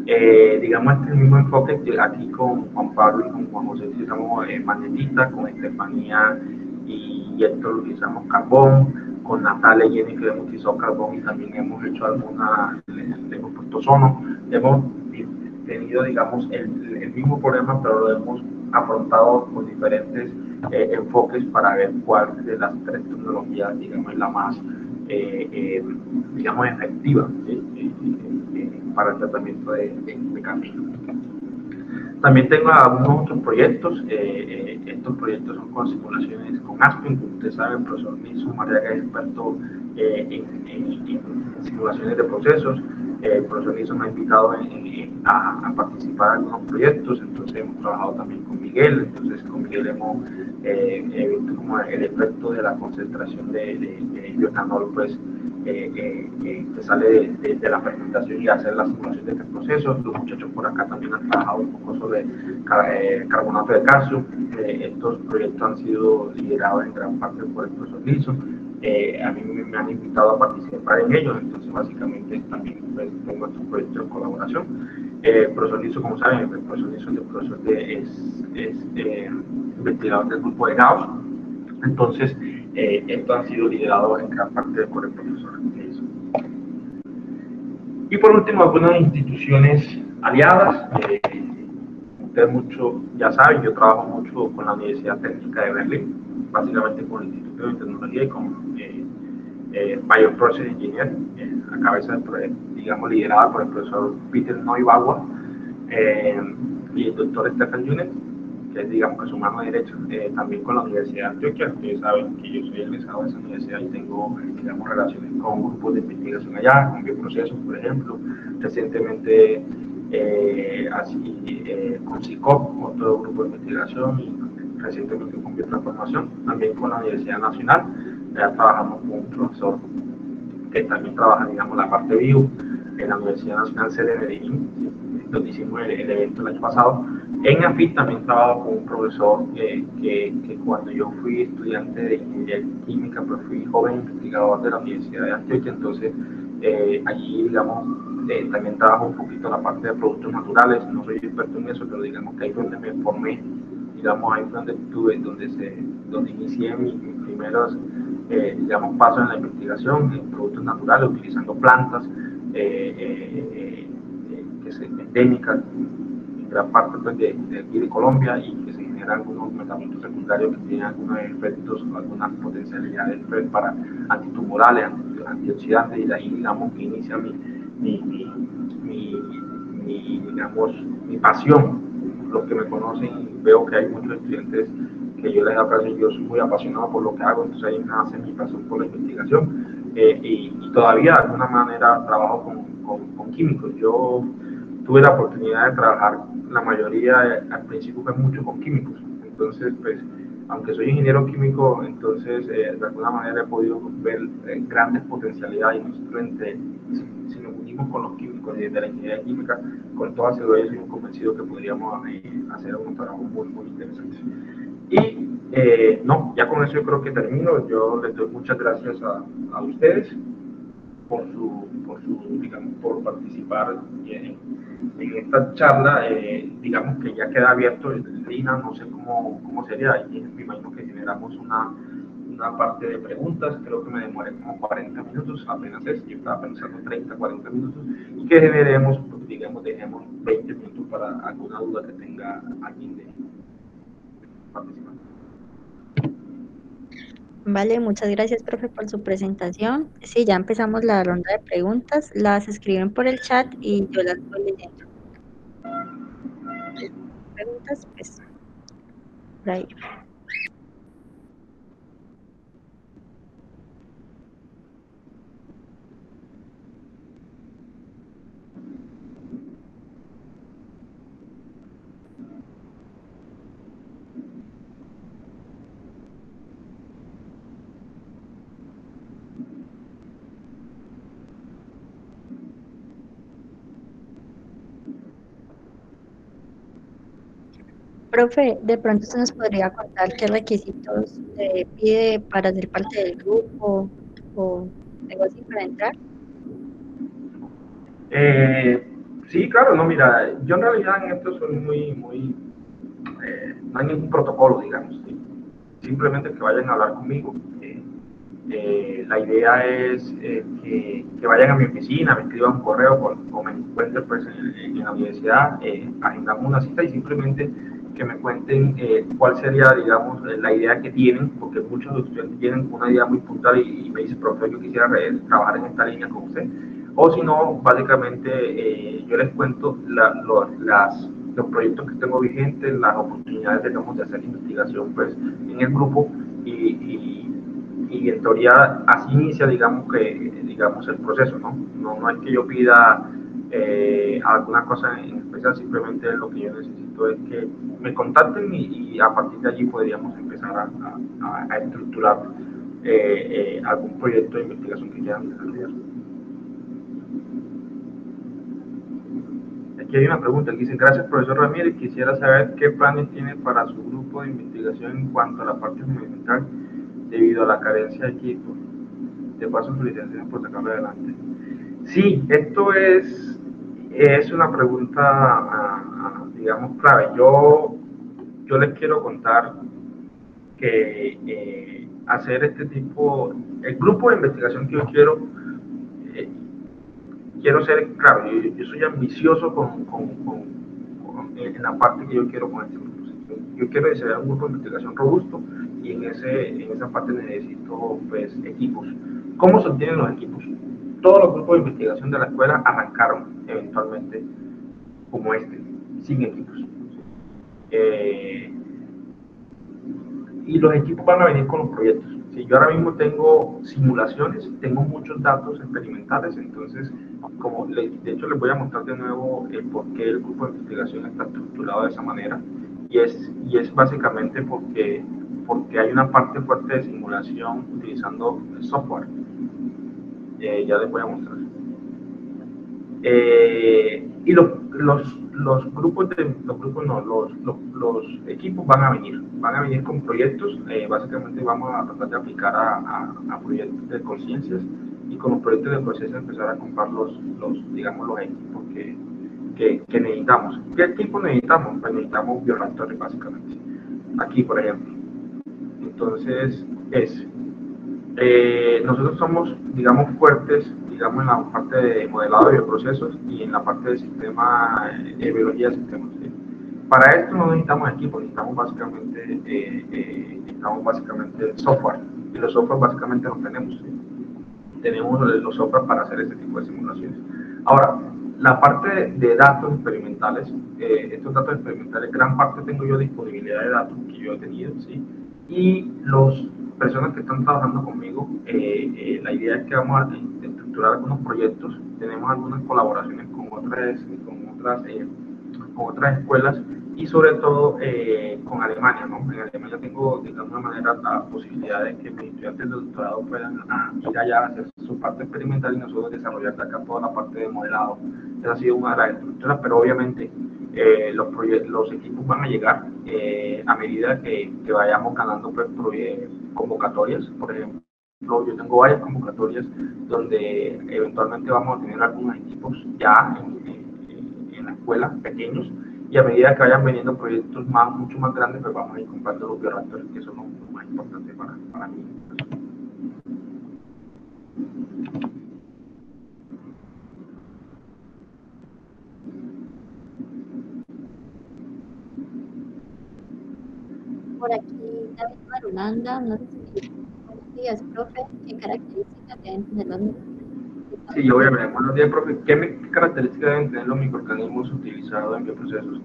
digamos, este mismo enfoque que aquí con Juan Pablo y con Juan José utilizamos magnetita, con Estefanía y Héctor utilizamos carbón, con Natalia y Jennifer hemos utilizado carbón y también hemos hecho alguna, le hemos puesto ozono, hemos tenido, digamos, el mismo problema, pero lo hemos afrontado con diferentes enfoques para ver cuál de las tres tecnologías, digamos, es la más, digamos, efectiva, ¿sí? Para el tratamiento de cáncer. También tengo algunos otros proyectos. Estos proyectos son con simulaciones con Aspen. Como ustedes saben, el profesor Nilson Mariaga es experto en simulaciones de procesos. El profesor Nilson me ha invitado a participar en algunos proyectos, entonces hemos trabajado también con Miguel. Entonces con Miguel hemos visto como el efecto de la concentración de bioetanol, pues, que sale de la fermentación y hacer la simulación de este proceso. Los muchachos por acá también han trabajado un poco sobre carbonato de calcio. Estos proyectos han sido liderados en gran parte por el profesor Nilson. A mí me han invitado a participar en ellos, entonces básicamente también tengo estos proyectos en colaboración. El profesor Nilson, como saben, el profesor Nilson es investigador del grupo de Gauss. Entonces, esto ha sido liderado en gran parte por el profesor Nilson. Y por último, algunas instituciones aliadas. Ustedes mucho ya saben, yo trabajo mucho con la Universidad Técnica de Berlín, básicamente con el Instituto de Tecnología y con Bioprocess Engineer, a cabeza del proyecto, digamos, liderada por el profesor Peter Neubauer y el doctor Stefan Junet, que es, digamos, que su mano derecha, también con la Universidad de Antioquia. Ustedes saben que yo soy egresado de esa universidad y tengo, digamos, relaciones con grupos de investigación allá, con bioprocesos, por ejemplo. Recientemente, con SICOP, otro grupo de investigación, y recientemente con biotransformación, también con la Universidad Nacional. Ya trabajamos con un profesor que también trabaja, digamos, la parte bio en la Universidad Nacional sede de Medellín, donde hicimos el evento el año pasado. En AFIT también trabajo con un profesor que cuando yo fui estudiante de ingeniería química, pues fui joven investigador de la Universidad de Antioquia, entonces allí, digamos, también trabajo un poquito en la parte de productos naturales. No soy experto en eso, pero digamos que ahí fue donde me formé, digamos, ahí fue donde tuve, donde inicié mis primeros, digamos, pasos en la investigación en productos naturales, utilizando plantas que son endémicas en gran parte, pues, de aquí de Colombia, y que se generan algunos medicamentos secundarios que tienen algunos efectos, algunas potencialidades, pues, para antitumorales, antioxidantes, y de ahí, digamos, que inicia digamos, mi pasión. Los que me conocen, veo que hay muchos estudiantes que yo les aprecio, yo soy muy apasionado por lo que hago, entonces ahí nace mi pasión por la investigación, y todavía de alguna manera trabajo con químicos. Yo tuve la oportunidad de trabajar, la mayoría, al principio fue mucho con químicos, entonces, pues, aunque soy ingeniero químico, entonces de alguna manera he podido ver grandes potencialidades, y no simplemente si nos unimos con los químicos de la ingeniería química, con toda seguridad soy convencido que podríamos hacer un trabajo muy, muy interesante. Y no, ya con eso yo creo que termino. Yo les doy muchas gracias a ustedes digamos, por participar en esta charla. Digamos que ya queda abierto, Lina, no sé cómo sería, y me imagino que generamos una parte de preguntas. Creo que me demoré como 40 minutos, apenas es, yo estaba pensando 30, 40 minutos, y que generemos, digamos, dejemos 20 minutos para alguna duda que tenga alguien de participar. Vale, muchas gracias, profe, por su presentación. Sí, ya empezamos la ronda de preguntas. Las escriben por el chat y yo las voy leyendo. Preguntas, pues, por ahí. Profe, de pronto usted nos podría contar qué requisitos pide para ser parte del grupo o algo así para entrar. Sí, claro, no, mira, yo en realidad en esto soy no hay ningún protocolo, digamos, ¿sí? Simplemente que vayan a hablar conmigo. La idea es que vayan a mi oficina, me escriban un correo o me encuentren pues, en la universidad, agendamos una cita y simplemente que me cuenten cuál sería, digamos, la idea que tienen, porque muchos de los estudiantes tienen una idea muy puntual y me dicen, profesor, yo quisiera trabajar en esta línea con usted. O si no, básicamente yo les cuento los proyectos que tengo vigentes, las oportunidades que tenemos de hacer investigación pues, en el grupo y en teoría así inicia, digamos el proceso, ¿no? No es que yo pida alguna cosa en especial, simplemente lo que yo necesito es que me contacten y a partir de allí podríamos empezar a estructurar algún proyecto de investigación que quieran desarrollar. Aquí hay una pregunta que dice, gracias profesor Ramírez, quisiera saber qué planes tiene para su grupo de investigación en cuanto a la parte fundamental debido a la carencia de equipo. De paso, felicitaciones por sacarlo adelante. Sí, esto es una pregunta, digamos, clave. Yo les quiero contar que hacer este tipo, el grupo de investigación que yo eh, quiero ser, claro, yo soy ambicioso en la parte que yo quiero con este grupo. Yo quiero diseñar un grupo de investigación robusto y en esa parte necesito pues, equipos. ¿Cómo se obtienen los equipos? Todos los grupos de investigación de la escuela arrancaron eventualmente como este, sin equipos. Eh, y los equipos van a venir con los proyectos. Si yo ahora mismo tengo simulaciones, tengo muchos datos experimentales, entonces, de hecho les voy a mostrar de nuevo por qué el grupo de investigación está estructurado de esa manera, y es básicamente porque hay una parte fuerte de simulación utilizando software. Ya les voy a mostrar. Y los grupos los grupos no, los equipos van a venir con proyectos, básicamente vamos a tratar de aplicar a proyectos de conciencias y con los proyectos de conciencia empezar a comprar digamos, los equipos que necesitamos. ¿Qué equipos necesitamos? Pues necesitamos bioreactores básicamente. Aquí, por ejemplo. Entonces, nosotros somos, digamos, fuertes, digamos, en la parte de modelado de bioprocesos y en la parte de sistema, de biología de sistemas. ¿Sí? Para esto no necesitamos equipos, necesitamos básicamente software. Y los software básicamente los tenemos. ¿Sí? Tenemos los software para hacer este tipo de simulaciones. Ahora, la parte de datos experimentales, estos datos experimentales, gran parte tengo yo disponibilidad de datos que yo he tenido, ¿sí? Y las personas que están trabajando conmigo, la idea es que vamos a estructurar algunos proyectos, tenemos algunas colaboraciones con otras escuelas y sobre todo con Alemania, ¿no? En Alemania tengo de alguna manera la posibilidad de que mis estudiantes de doctorado puedan ir allá a hacer su parte experimental y nosotros desarrollar acá toda la parte de modelado. Esa ha sido una de las estructuras, pero obviamente los equipos van a llegar a medida que vayamos ganando pues, convocatorias, por ejemplo. Yo tengo varias convocatorias donde eventualmente vamos a tener algunos equipos ya en la escuela, pequeños, y a medida que vayan veniendo proyectos mucho más grandes, pues vamos a ir comprando los bioreactores, que son los más importantes para mí. Por aquí, David Marulanda, no sé si buenos días, profe, ¿qué características deben tener los microorganismos? Sí, yo voy a ver. Buenos días, profe. ¿Qué características deben tener los microorganismos utilizados en bioprocesos?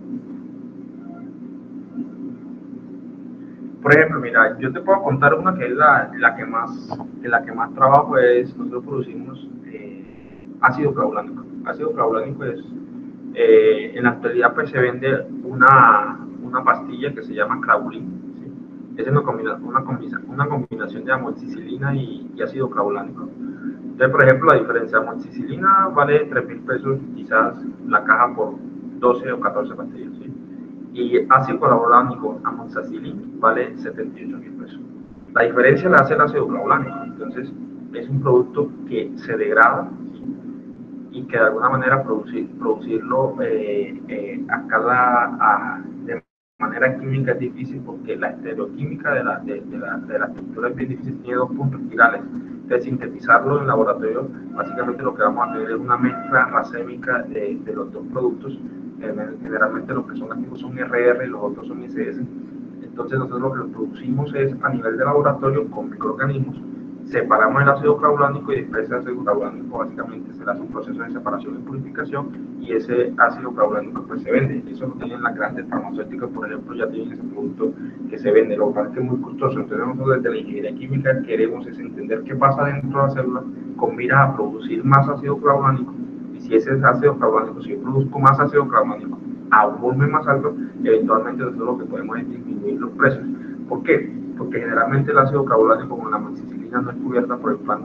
Por ejemplo, mira, yo te puedo contar una que es la que más trabajo es, nosotros producimos ácido clavulónico. Ácido clavulónico es, en la actualidad pues se vende una pastilla que se llama Clavulin. ¿Sí? Es una combinación de amoxicilina y ácido clavulónico. Entonces, por ejemplo, la diferencia, amoxicilina vale 3.000 pesos, quizás la caja por 12 o 14 pastillas. ¿Sí? Y ácido clavulónico amoxicilina vale 78.000 pesos. La diferencia la hace el ácido clavulónico. Entonces, es un producto que se degrada y que de alguna manera producirlo de manera química es difícil, porque la estereoquímica de la estructura es bien difícil, tiene 2 puntos quirales. De sintetizarlo en laboratorio, básicamente lo que vamos a tener es una mezcla racémica de los 2 productos. Generalmente los que son activos son RR y los otros son SS. Entonces nosotros lo que producimos es, a nivel de laboratorio, con microorganismos, separamos el ácido clavulónico, y después ese ácido clavulónico básicamente se le hace un proceso de separación y purificación, y ese ácido clavulónico pues se vende. Eso lo tienen las grandes farmacéuticas, por ejemplo, ya tienen ese producto que se vende. Lo que pasa es que es muy costoso. Entonces nosotros desde la ingeniería química queremos es entender qué pasa dentro de la célula con miras a producir más ácido clavulónico, y si ese es ácido clavulónico, si yo produzco más ácido clavulónico a un volumen más alto, eventualmente nosotros lo que podemos es disminuir los precios. ¿Por qué? Porque generalmente el ácido clavulónico, como la amoxicilina, no es cubierta por el plan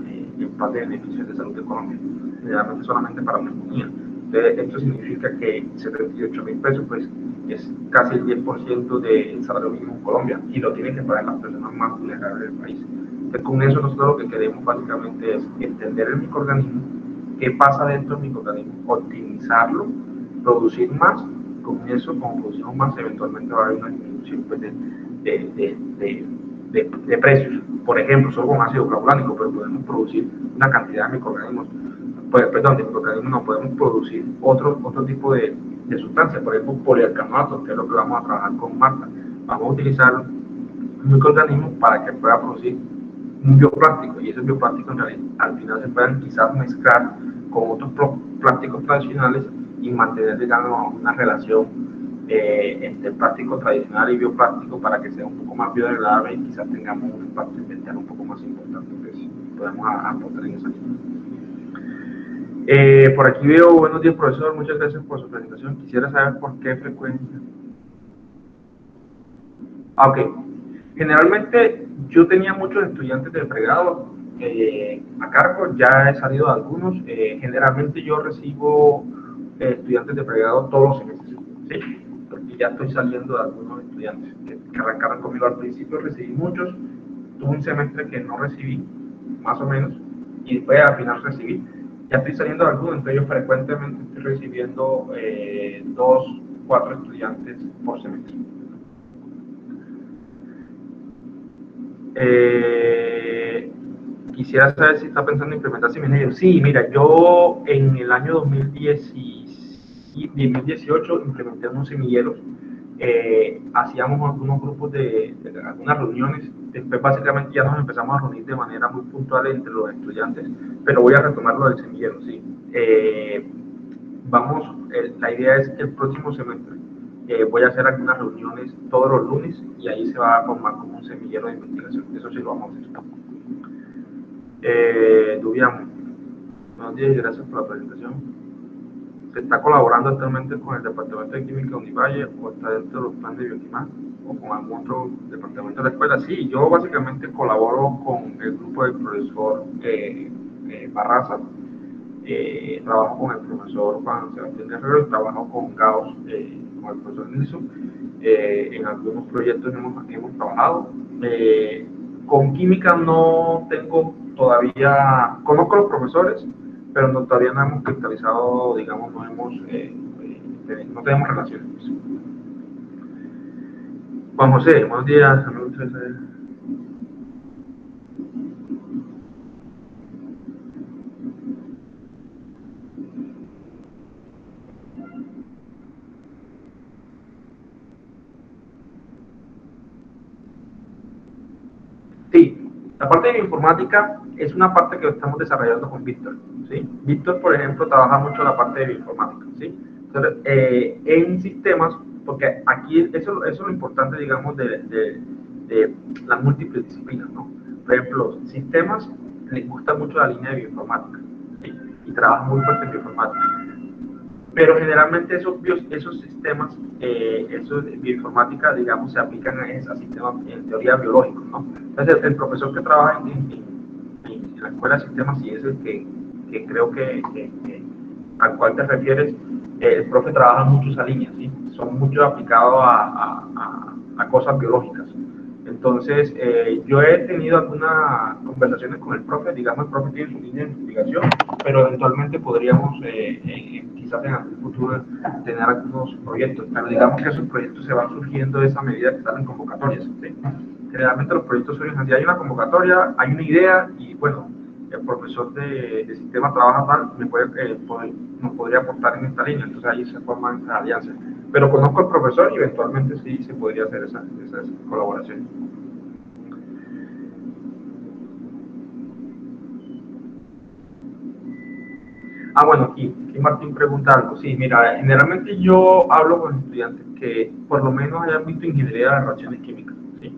de beneficios de salud de Colombia, generalmente solamente para neumonía. Entonces, esto significa que 78.000 pesos pues, es casi el 10% del salario mínimo en Colombia, y lo tienen que pagar las personas más vulnerables del país. Entonces, con eso nosotros lo que queremos básicamente es entender el microorganismo, qué pasa dentro del microorganismo, optimizarlo, producir más. Con eso, como producimos más, eventualmente va a haber una disminución pues, de precios. Por ejemplo, solo con ácido clavulónico, pero podemos producir una cantidad de microorganismos, de microorganismos no, podemos producir otro tipo de sustancias, por ejemplo, polialcanoatos, que es lo que vamos a trabajar con Marta. Vamos a utilizar un microorganismo para que pueda producir un bioplástico, y esos bioplásticos en realidad, al final se puedan quizás mezclar con otros plásticos tradicionales y mantener, digamos, una relación entre plástico tradicional y bioplástico, para que sea un poco más biodegradable y quizás tengamos un impacto ambiental un poco más importante. Entonces, podemos aportar en esa línea. Por aquí veo, buenos días, profesor, muchas gracias por su presentación. Quisiera saber por qué frecuencia. Ok, generalmente yo tenía muchos estudiantes de pregrado a cargo, ya he salido de algunos. Generalmente yo recibo estudiantes de pregrado todos los semestres, ¿sí? Porque ya estoy saliendo de algunos estudiantes que arrancaron conmigo al principio. Recibí muchos, tuve un semestre que no recibí, más o menos, y después al final recibí. Ya estoy saliendo de algunos, entonces yo frecuentemente estoy recibiendo 2, 4 estudiantes por semestre. Quisiera saber si está pensando en implementar semilleros. Sí, mira, yo en el año 2018 implementé unos semilleros. Hacíamos algunos grupos de algunas reuniones. Después básicamente ya nos empezamos a reunir de manera muy puntual entre los estudiantes, pero voy a retomar lo del semillero, sí. La idea es que el próximo semestre voy a hacer algunas reuniones todos los lunes, y ahí se va a formar como un semillero de investigación. Eso sí lo vamos a hacer. Dubian, buenos días y gracias por la presentación. ¿Se está colaborando actualmente con el Departamento de Química de Univalle, o está dentro de los planes de Bioquímica, o con algún otro departamento de la escuela? Sí, yo básicamente colaboro con el grupo del profesor Barraza. Trabajo con el profesor Juan Sebastián Guerrero, y trabajo con Gauss, con el profesor Nilsson. En algunos proyectos hemos trabajado. Con química no tengo todavía, conozco a los profesores, pero todavía no hemos cristalizado, digamos, no tenemos relaciones. Juan José, buenos días. Sí, la parte de bioinformática es una parte que estamos desarrollando con Víctor, ¿sí? Víctor, por ejemplo, trabaja mucho la parte de bioinformática, ¿sí? Entonces, en sistemas, porque aquí eso es lo importante, digamos, de las múltiples disciplinas, ¿no? Por ejemplo, sistemas les gusta mucho la línea de bioinformática, ¿sí? Y trabaja muy fuerte en bioinformática. Pero generalmente esos sistemas, esos de bioinformática, digamos, se aplican a sistemas en teoría biológicos, ¿no? Entonces, el profesor que trabaja en la escuela de sistemas, y es el que creo que al cual te refieres, el profe trabaja mucho esa línea, ¿sí? Son mucho aplicados a cosas biológicas. Entonces, yo he tenido alguna, conversaciones con el profe, digamos, el profe tiene su línea de investigación, pero eventualmente podríamos, quizás en algún futuro, tener algunos proyectos, pero digamos que esos proyectos se van surgiendo de esa medida que salen convocatorias, ¿sí? Generalmente los proyectos surgen así, hay una convocatoria, hay una idea, y bueno, el profesor de sistema trabaja tal, nos podría aportar en esta línea, entonces ahí se forman esas alianzas. Pero conozco al profesor y eventualmente sí se podría hacer esas colaboraciones. Bueno, aquí Martín pregunta algo. Sí, mira, generalmente yo hablo con estudiantes que por lo menos hayan visto ingeniería de reacciones químicas, ¿sí?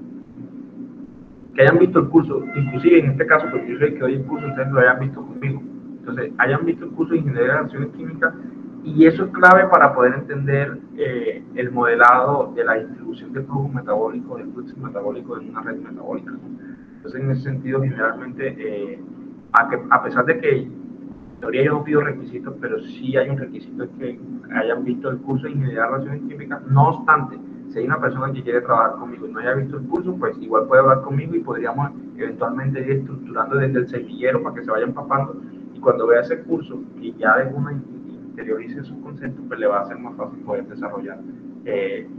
Que hayan visto el curso, inclusive en este caso, porque yo soy el que doy el curso, ustedes lo hayan visto conmigo. Entonces, hayan visto el curso de ingeniería de reacciones químicas, y eso es clave para poder entender el modelado de la distribución de flujos metabólicos, del flujo metabólico en una red metabólica. Entonces, en ese sentido, generalmente, a pesar de que en teoría yo no pido requisitos, pero sí hay un requisito, es que hayan visto el curso de ingeniería de reacciones químicas. No obstante, si hay una persona que quiere trabajar conmigo y no haya visto el curso, pues igual puede hablar conmigo y podríamos eventualmente ir estructurando desde el semillero para que se vaya empapando, y cuando vea ese curso y ya de una interiorice esos conceptos, pues le va a ser más fácil poder desarrollar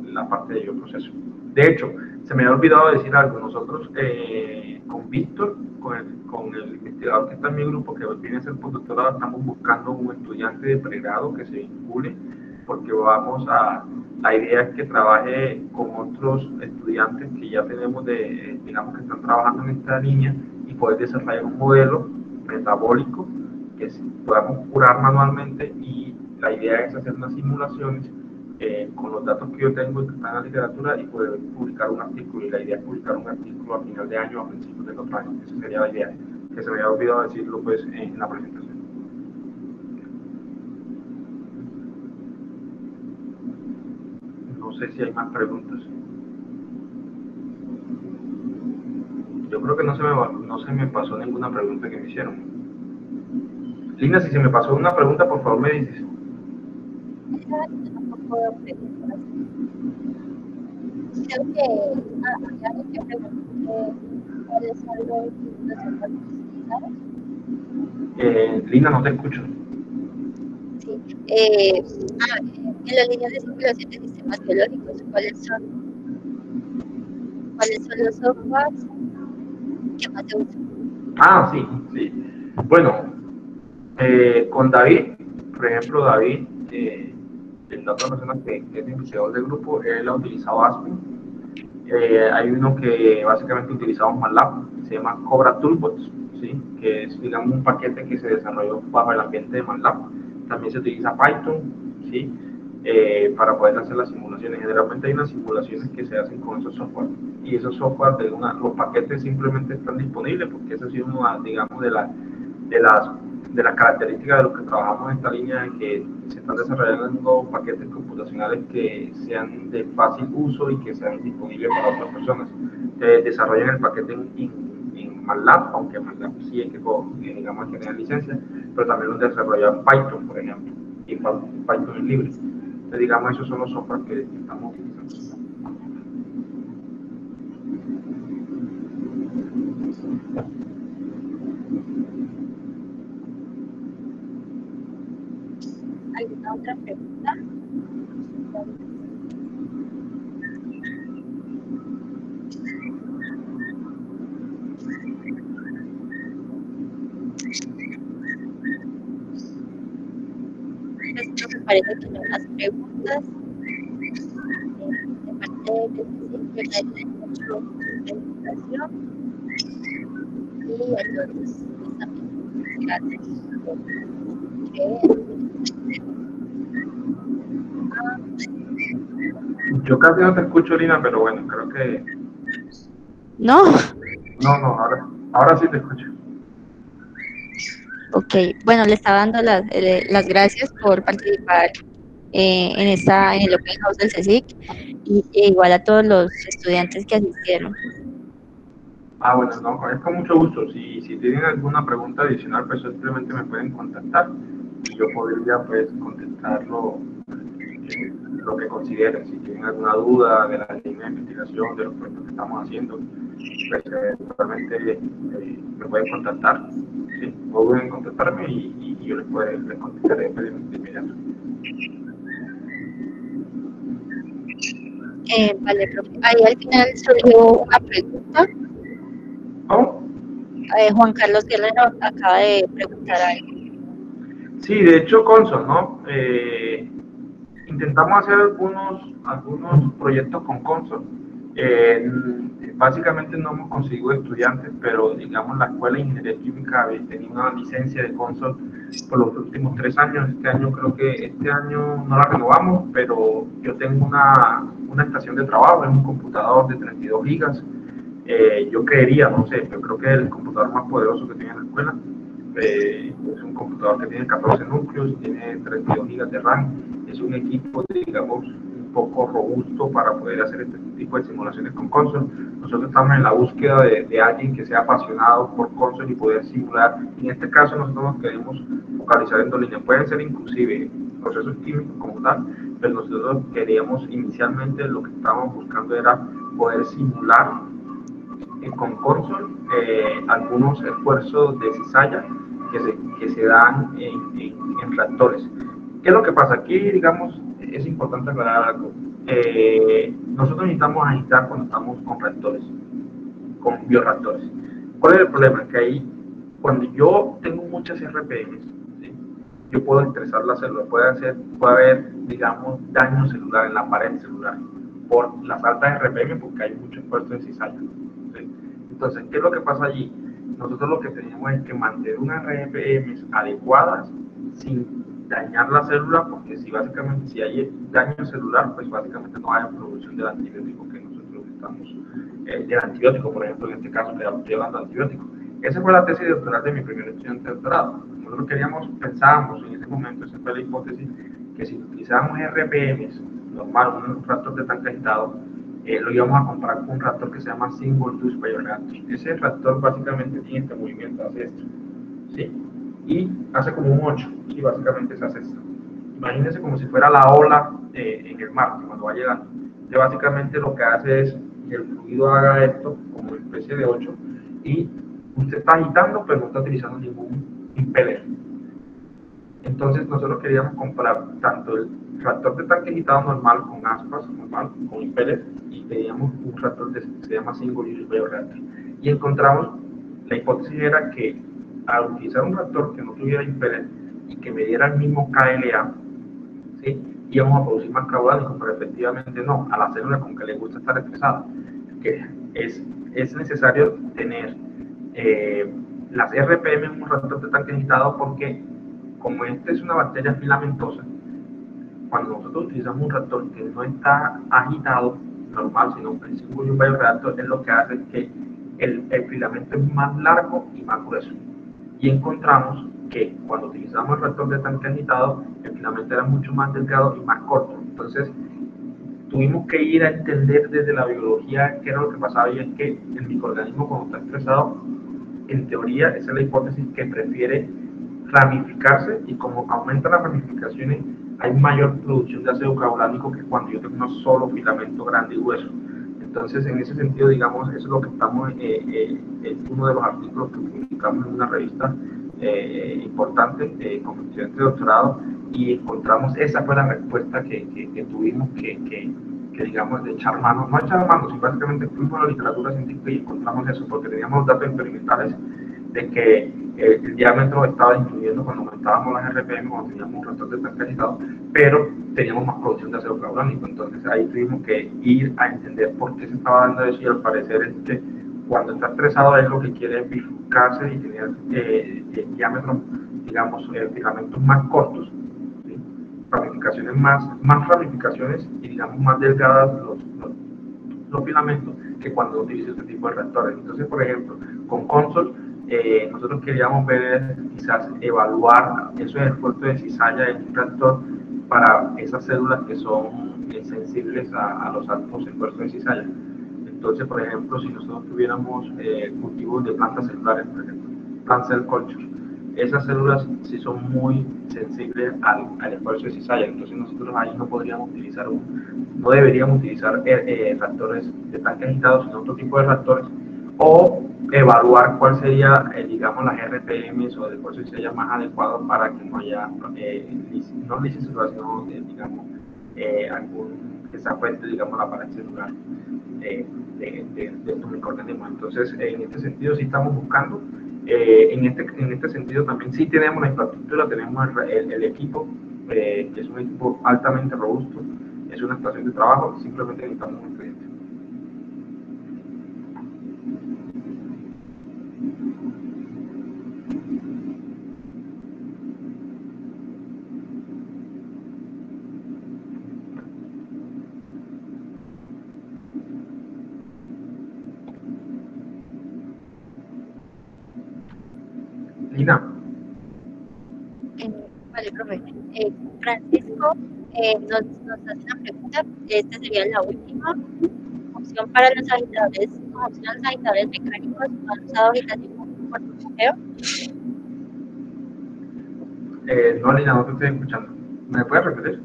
la parte de bioproceso. De hecho, se me había olvidado decir algo. Nosotros con Víctor, con el investigador que está en mi grupo, que viene a ser postdoctorado, estamos buscando un estudiante de pregrado que se vincule, porque la idea es que trabaje con otros estudiantes que ya tenemos, digamos, que están trabajando en esta línea, y poder desarrollar un modelo metabólico que podamos curar manualmente, y la idea es hacer unas simulaciones con los datos que yo tengo y que están en la literatura, y poder publicar un artículo. Y la idea es publicar un artículo a final de año o a principios del otro año. Esa sería la idea, que se me había olvidado decirlo pues en la presentación. No sé si hay más preguntas. Yo creo que no se me pasó ninguna pregunta que me hicieron. Lina, si se me pasó una pregunta, por favor me dices. Creo que había algo que pregunté, ¿cuáles son los software utilizados? Lina, no te escucho. Sí. En las líneas de simulación de sistemas biológicos, ¿cuáles son los softwares que más se usan? Sí. Bueno, con David, por ejemplo, David, la otra persona que es investigador del grupo, él ha utilizado Aspen. Hay uno que básicamente utilizamos MATLAB, se llama Cobra Toolbox, ¿sí? Que es, digamos, un paquete que se desarrolló bajo el ambiente de MATLAB. También se utiliza Python, ¿sí? Para poder hacer las simulaciones. Generalmente hay unas simulaciones que se hacen con esos software, y esos software, los paquetes simplemente están disponibles, porque eso es una, digamos, de las características de los que trabajamos en esta línea, de que se están desarrollando paquetes computacionales que sean de fácil uso y que sean disponibles para otras personas. Desarrollan el paquete en MATLAB, aunque MATLAB sí hay que, digamos, que tener licencia, pero también lo desarrollan Python, por ejemplo, y Python es libre. Entonces, digamos, esos son los software que estamos utilizando. ¿Alguna otra pregunta? Esto me parece que no hay más preguntas. De parte de CSIC, yo le agradezco mucho la invitación, y entonces también gracias. Yo casi no te escucho, Lina, pero bueno, creo que... ¿No? No, ahora sí te escucho. Ok, bueno, le estaba dando las gracias por participar en el Open House del CSIC, e igual a todos los estudiantes que asistieron. Bueno, no, es con mucho gusto. Si tienen alguna pregunta adicional, pues simplemente me pueden contactar, y yo podría pues contestarlo lo que consideren. Si tienen alguna duda de la línea de investigación, de los proyectos que estamos haciendo, pues eventualmente me pueden contactar, ¿sí? O pueden contactarme y yo les contestaré de inmediato. Vale, profe. Ahí al final surgió una pregunta. ¿Cómo? Juan Carlos Guerrero acaba de preguntar algo. Sí, de hecho, Consol, ¿no? Intentamos hacer algunos proyectos con Consol. Básicamente no hemos conseguido estudiantes, pero digamos la Escuela de Ingeniería Química tenía una licencia de Consol por los últimos 3 años. Este año creo que este año no la renovamos, pero yo tengo una estación de trabajo, es un computador de 32 gigas. Yo creería, no sé, yo creo que es el computador más poderoso que tiene la escuela. Es un computador que tiene 14 núcleos, tiene 32 gigas de RAM, es un equipo, digamos, un poco robusto para poder hacer este tipo de simulaciones con console. Nosotros estamos en la búsqueda de alguien que sea apasionado por console y poder simular. En este caso nosotros nos queremos focalizar en 2 líneas, pueden ser inclusive procesos químicos como tal, pero nosotros queríamos inicialmente, lo que estábamos buscando era poder simular con console algunos esfuerzos de cizalla que se dan en reactores. ¿Qué es lo que pasa? Aquí, digamos, es importante aclarar algo. Nosotros necesitamos agitar cuando estamos con reactores, con bioreactores. ¿Cuál es el problema? Que ahí, cuando yo tengo muchas RPMs, ¿sí? Yo puedo estresar la célula, puede haber, digamos, daño celular en la pared celular por las altas RPM porque hay mucho esfuerzo en cizalla. ¿Sí? Entonces, ¿qué es lo que pasa allí? Nosotros lo que tenemos es que mantener unas RPMs adecuadas sin dañar la célula, porque si hay daño celular, pues básicamente no hay producción del antibiótico que nosotros estamos, del antibiótico, por ejemplo, en este caso que estoy hablando de antibiótico. Esa fue la tesis doctoral de mi primer estudiante de doctorado. Nosotros pensábamos en ese momento, esa fue la hipótesis, que si utilizábamos RPMs normal, un reactor de tanque agitado, lo íbamos a comparar con un reactor que se llama Single Use Bioreactor. Ese reactor básicamente tiene este movimiento, hace esto, ¿sí? Y hace como un 8, y básicamente se hace esto. Imagínense como si fuera la ola en el mar, cuando va llegando. Que básicamente lo que hace es que el fluido haga esto como una especie de 8 y usted está agitando, pero no está utilizando ningún impeller. Entonces nosotros queríamos comprar tanto el reactor de tanque agitado normal con aspas, normal, con impeller, y teníamos un reactor que se llama Single Use Bioreactor. Y encontramos, la hipótesis era que al utilizar un reactor que no tuviera impeller y que me diera el mismo KLA, ¿sí? Íbamos a producir más carbohidratos, pero efectivamente no, a la célula con que le gusta estar estresada, que es necesario tener las RPM en un reactor de tanque agitado porque como esta es una bacteria filamentosa, cuando nosotros utilizamos un reactor que no está agitado, normal, sino un Single Use Bioreactor, es lo que hace que el filamento es más largo y más grueso. Y encontramos que cuando utilizamos el reactor de tanque agitado, el filamento era mucho más delgado y más corto. Entonces, tuvimos que ir a entender desde la biología qué era lo que pasaba, y es que el microorganismo cuando está estresado, en teoría, esa es la hipótesis, que prefiere ramificarse, y como aumentan las ramificaciones, hay mayor producción de ácido clavulónico que cuando yo tengo un solo filamento grande y grueso. Entonces, en ese sentido, digamos, eso es lo que estamos, es uno de los artículos que publicamos en una revista importante como estudiante de doctorado, y encontramos, esa fue la respuesta que tuvimos que digamos, de echar mano, no echar mano, sino básicamente fuimos a la literatura científica y encontramos eso, porque teníamos datos experimentales de que el diámetro estaba disminuyendo cuando aumentábamos las RPM, cuando teníamos un reactor de tanque agitado, pero teníamos más producción de ácido clavulónico. Entonces ahí tuvimos que ir a entender por qué se estaba dando eso, y al parecer es que cuando está estresado es lo que quiere bifurcarse y tener diámetros, digamos, filamentos más cortos, ¿sí? Ramificaciones más ramificaciones y digamos más delgadas los filamentos que cuando utiliza este tipo de reactores. Entonces, por ejemplo, con Consol, nosotros queríamos ver, quizás evaluar esos esfuerzos de cizalla en un reactor para esas células que son sensibles a los altos esfuerzos de cizalla. Entonces, por ejemplo, si nosotros tuviéramos cultivos de plantas celulares, por ejemplo, plant cell culture, esas células sí son muy sensibles al esfuerzo de cizalla. Entonces nosotros ahí no deberíamos utilizar reactores de tanque agitado, sino otro tipo de reactores o evaluar cuál sería, digamos, las RPMs o el proceso sería más adecuado para que no haya, no licenciación, digamos, algún que se afecte, digamos, la pared celular de estos microorganismos. Entonces, en este sentido, sí estamos buscando. En este sentido, también sí tenemos la infraestructura, tenemos el equipo, que es un equipo altamente robusto, es una estación de trabajo, simplemente necesitamos un cliente. Lina. Vale, profe. Francisco nos hace una pregunta. Esta sería la última opción para los agitadores. Como opción, los agitadores mecánicos no han usado agitación por burbujeo. No, Lina, no te estoy escuchando. ¿Me puedes repetir?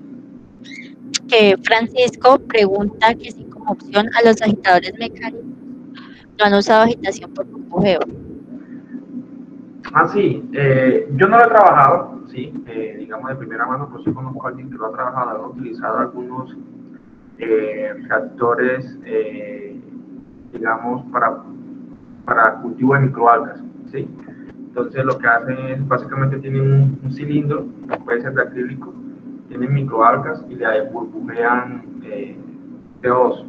Que Francisco pregunta que si como opción a los agitadores mecánicos no han usado agitación por burbujeo. Ah, sí, yo no lo he trabajado, sí, digamos de primera mano, pues sí conozco a alguien que lo ha trabajado, ha utilizado algunos reactores, digamos, para cultivo de microalgas, ¿sí? Entonces lo que hacen es, básicamente tienen un cilindro, puede ser de acrílico, tienen microalgas y le burbujean CO2.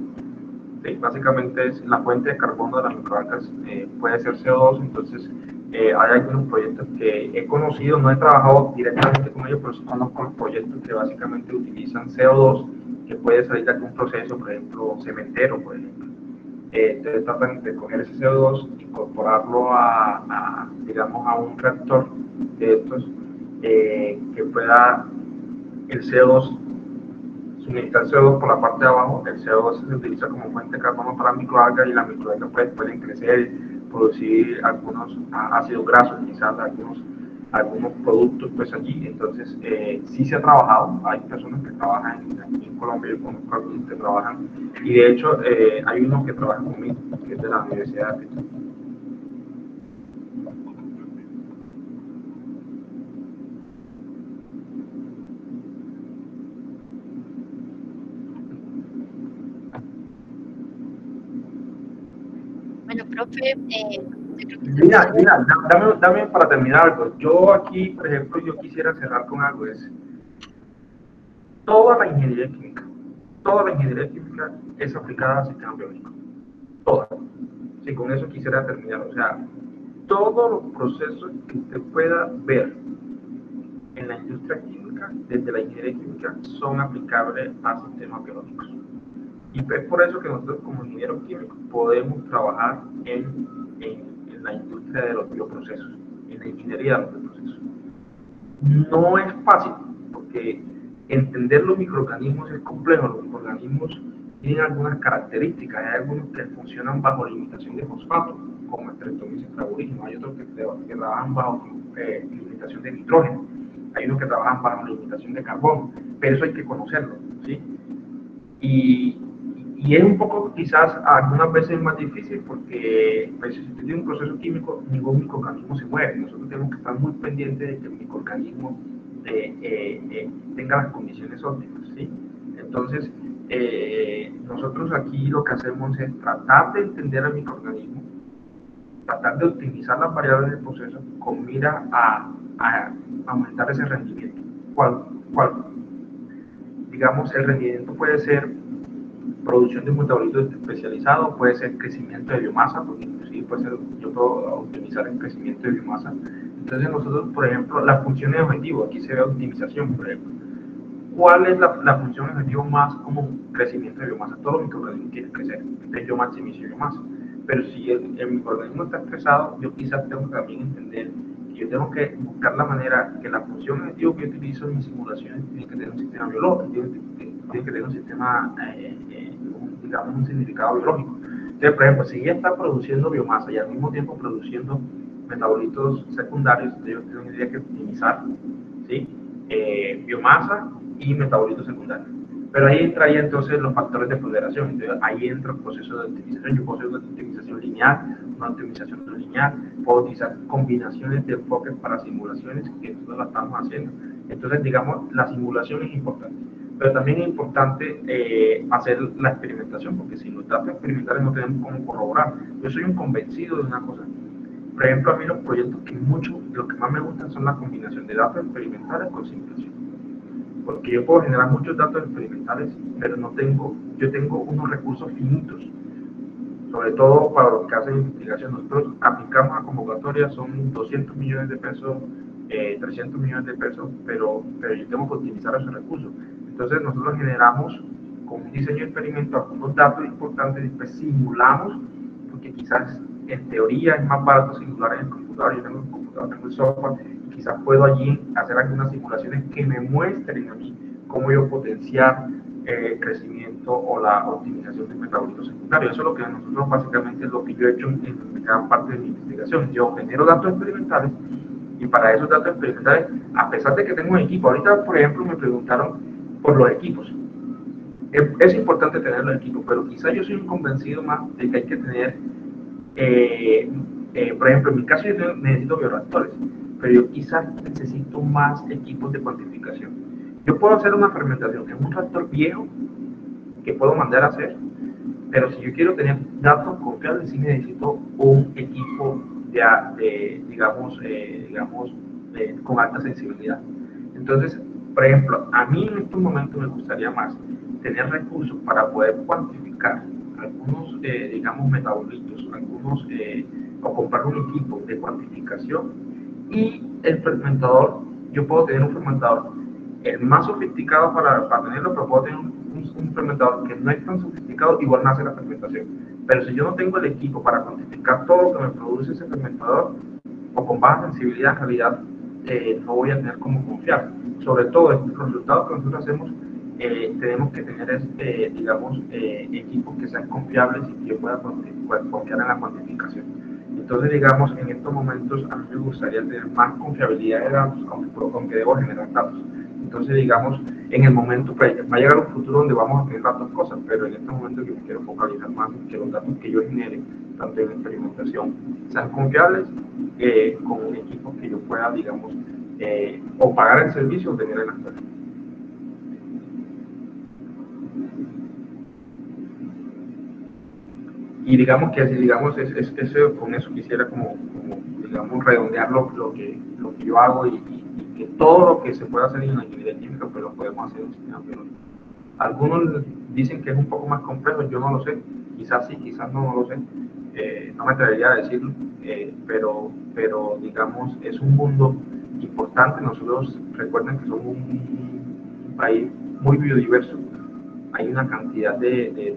Sí, básicamente es la fuente de carbono de las microalgas, puede ser CO2, entonces hay algunos proyectos que he conocido, no he trabajado directamente con ellos, pero sí conozco los proyectos que básicamente utilizan CO2, que puede salir de algún proceso, por ejemplo, cementero, por ejemplo. Entonces tratan de coger ese CO2, incorporarlo digamos, a un reactor de estos, que pueda el CO2 suministrar CO2 por la parte de abajo. El CO2 se utiliza como fuente de carbono para microalgas y las microalgas pues, pueden crecer, producir algunos ácidos grasos, quizás algunos productos pues allí. Entonces sí se ha trabajado, hay personas que trabajan aquí en Colombia, yo conozco algunos que trabajan, y de hecho hay unos que trabajan conmigo, que es de la Universidad de Pito. Bueno, profe, Mira, dame para terminar algo. Yo aquí, por ejemplo, yo quisiera cerrar con algo, es toda la ingeniería química es aplicada al sistema biológico. Toda. Sí, con eso quisiera terminar. O sea, todos los procesos que usted pueda ver en la industria química, desde la ingeniería química, son aplicables a sistemas biológicos. Y es por eso que nosotros como ingenieros químicos podemos trabajar en la industria de los bioprocesos, en la ingeniería de los bioprocesos. No es fácil, porque entender los microorganismos es complejo. Los microorganismos tienen algunas características, hay algunos que funcionan bajo limitación de fosfato, como el Streptomyces trabulinum, hay otros que trabajan bajo limitación de nitrógeno, hay unos que trabajan bajo limitación de carbono, pero eso hay que conocerlo, ¿sí? Y es un poco, quizás, algunas veces más difícil porque pues, si usted tiene un proceso químico, ningún microorganismo se muere. Nosotros tenemos que estar muy pendientes de que el microorganismo tenga las condiciones óptimas, ¿sí? Entonces, nosotros aquí lo que hacemos es tratar de entender al microorganismo, tratar de optimizar las variables del proceso con mira a aumentar ese rendimiento. ¿Cuál? Digamos, el rendimiento puede ser producción de metabolitos especializados, puede ser crecimiento de biomasa, porque inclusive puede ser, yo puedo optimizar el crecimiento de biomasa. Entonces nosotros, por ejemplo, las funciones de objetivo, aquí se ve optimización, por ejemplo. ¿Cuál es la función de objetivo más común? Crecimiento de biomasa. Todos los microorganismos quieren crecer, entonces yo maximizo biomasa. Pero si el microorganismo está estresado, yo quizás tengo que también entender que yo tengo que buscar la manera que la función de objetivo que yo utilizo en mis simulaciones tiene que tener un sistema biológico, tiene que tener un sistema, digamos, un significado biológico. Entonces, por ejemplo, si ella está produciendo biomasa y al mismo tiempo produciendo metabolitos secundarios, yo tendría que optimizar, ¿sí? Biomasa y metabolitos secundarios. Pero ahí entraría entonces los factores de ponderación. Entonces ahí entra el proceso de optimización. Yo puedo hacer una optimización lineal, una optimización no lineal, puedo utilizar combinaciones de enfoques para simulaciones, que nosotros la estamos haciendo. Entonces, digamos, la simulación es importante. Pero también es importante hacer la experimentación, porque sin los datos experimentales no tenemos cómo corroborar. Yo soy un convencido de una cosa. Por ejemplo, a mí los proyectos que lo que más me gustan son la combinación de datos experimentales con simulación. Porque yo puedo generar muchos datos experimentales, pero yo tengo unos recursos finitos, sobre todo para los que hacen investigación. Nosotros aplicamos a convocatorias, son 200 millones de pesos, 300 millones de pesos, pero yo tengo que optimizar esos recursos. Entonces nosotros generamos con un diseño de experimento algunos datos importantes, después simulamos, porque quizás en teoría es más barato simular en el computador. Yo tengo el computador, tengo el software, y quizás puedo allí hacer algunas simulaciones que me muestren a mí cómo yo potenciar el crecimiento o la optimización del metabolismo secundario. Eso es lo que nosotros básicamente es lo que yo he hecho en gran parte de mi investigación. Yo genero datos experimentales y para esos datos experimentales, a pesar de que tengo un equipo, ahorita por ejemplo me preguntaron por los equipos. Es importante tener los equipos, pero quizás yo soy un convencido más de que hay que tener, por ejemplo, en mi caso yo necesito bioreactores, pero yo quizás necesito más equipos de cuantificación. Yo puedo hacer una fermentación en un reactor viejo que puedo mandar a hacer, pero si yo quiero tener datos confiables, sí necesito un equipo con alta sensibilidad. Entonces, por ejemplo, a mí en estos momentos me gustaría más tener recursos para poder cuantificar algunos, metabolitos, o comprar un equipo de cuantificación y el fermentador. Yo puedo tener un fermentador más sofisticado para tenerlo, pero puedo tener un fermentador que no es tan sofisticado, igual me hace la fermentación. Pero si yo no tengo el equipo para cuantificar todo lo que me produce ese fermentador, o con baja sensibilidad, en realidad no voy a tener cómo confiar. Sobre todo, los resultados que nosotros hacemos, tenemos que tener, equipos que sean confiables y que yo pueda confiar en la cuantificación. Entonces, digamos, en estos momentos a mí me gustaría tener más confiabilidad de datos, aunque debo generar datos. Entonces, digamos, en el momento, pues, va a llegar un futuro donde vamos a tener las dos cosas, pero en este momento yo me quiero focalizar más en que los datos que yo genere, tanto en experimentación, sean confiables, con un equipo que yo pueda, digamos, o pagar el servicio o tener en la empresa. Y digamos que así, digamos, con eso quisiera como digamos, redondear lo que yo hago y que todo lo que se puede hacer en la ingeniería química, pues lo podemos hacer en sistema biológico. Algunos dicen que es un poco más complejo, yo no lo sé, quizás sí, quizás no lo sé, no me atrevería a decirlo, pero digamos, es un mundo importante. Nosotros, recuerden que somos un país muy biodiverso, hay una cantidad de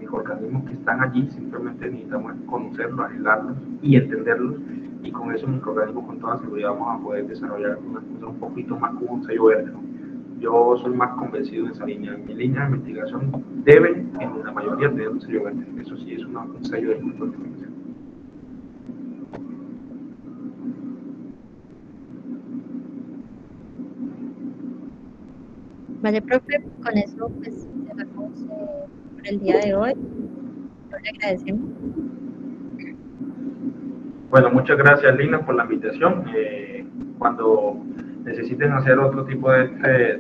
microorganismos que están allí, simplemente necesitamos conocerlos, aislarlos y entenderlos, y con esos microorganismos con toda seguridad vamos a poder desarrollar algunas cosas un poquito más como un sello verde, ¿no? Yo soy más convencido de esa línea. Mi línea de investigación debe, en la mayoría, tener un sello verde. Eso sí es un sello de investigación. Vale, profe, con eso pues cerramos por el día de hoy. Le agradecemos. Bueno, muchas gracias, Lina, por la invitación. Cuando necesiten hacer otro tipo de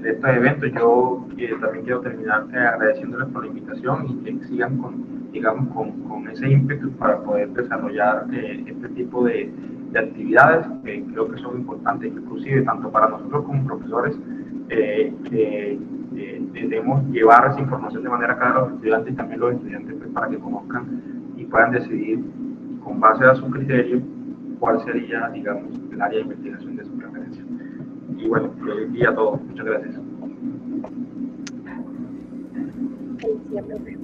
estos eventos, yo también quiero terminar agradeciéndoles por la invitación y que sigan con ese ímpetu para poder desarrollar este tipo de actividades que creo que son importantes, inclusive tanto para nosotros como profesores, que debemos llevar esa información de manera clara a los estudiantes, y también los estudiantes, pues, para que conozcan y puedan decidir con base a su criterio cuál sería, digamos, el área de investigación de su preferencia. Y bueno, feliz día a todos. Muchas gracias. Feliz día, profe.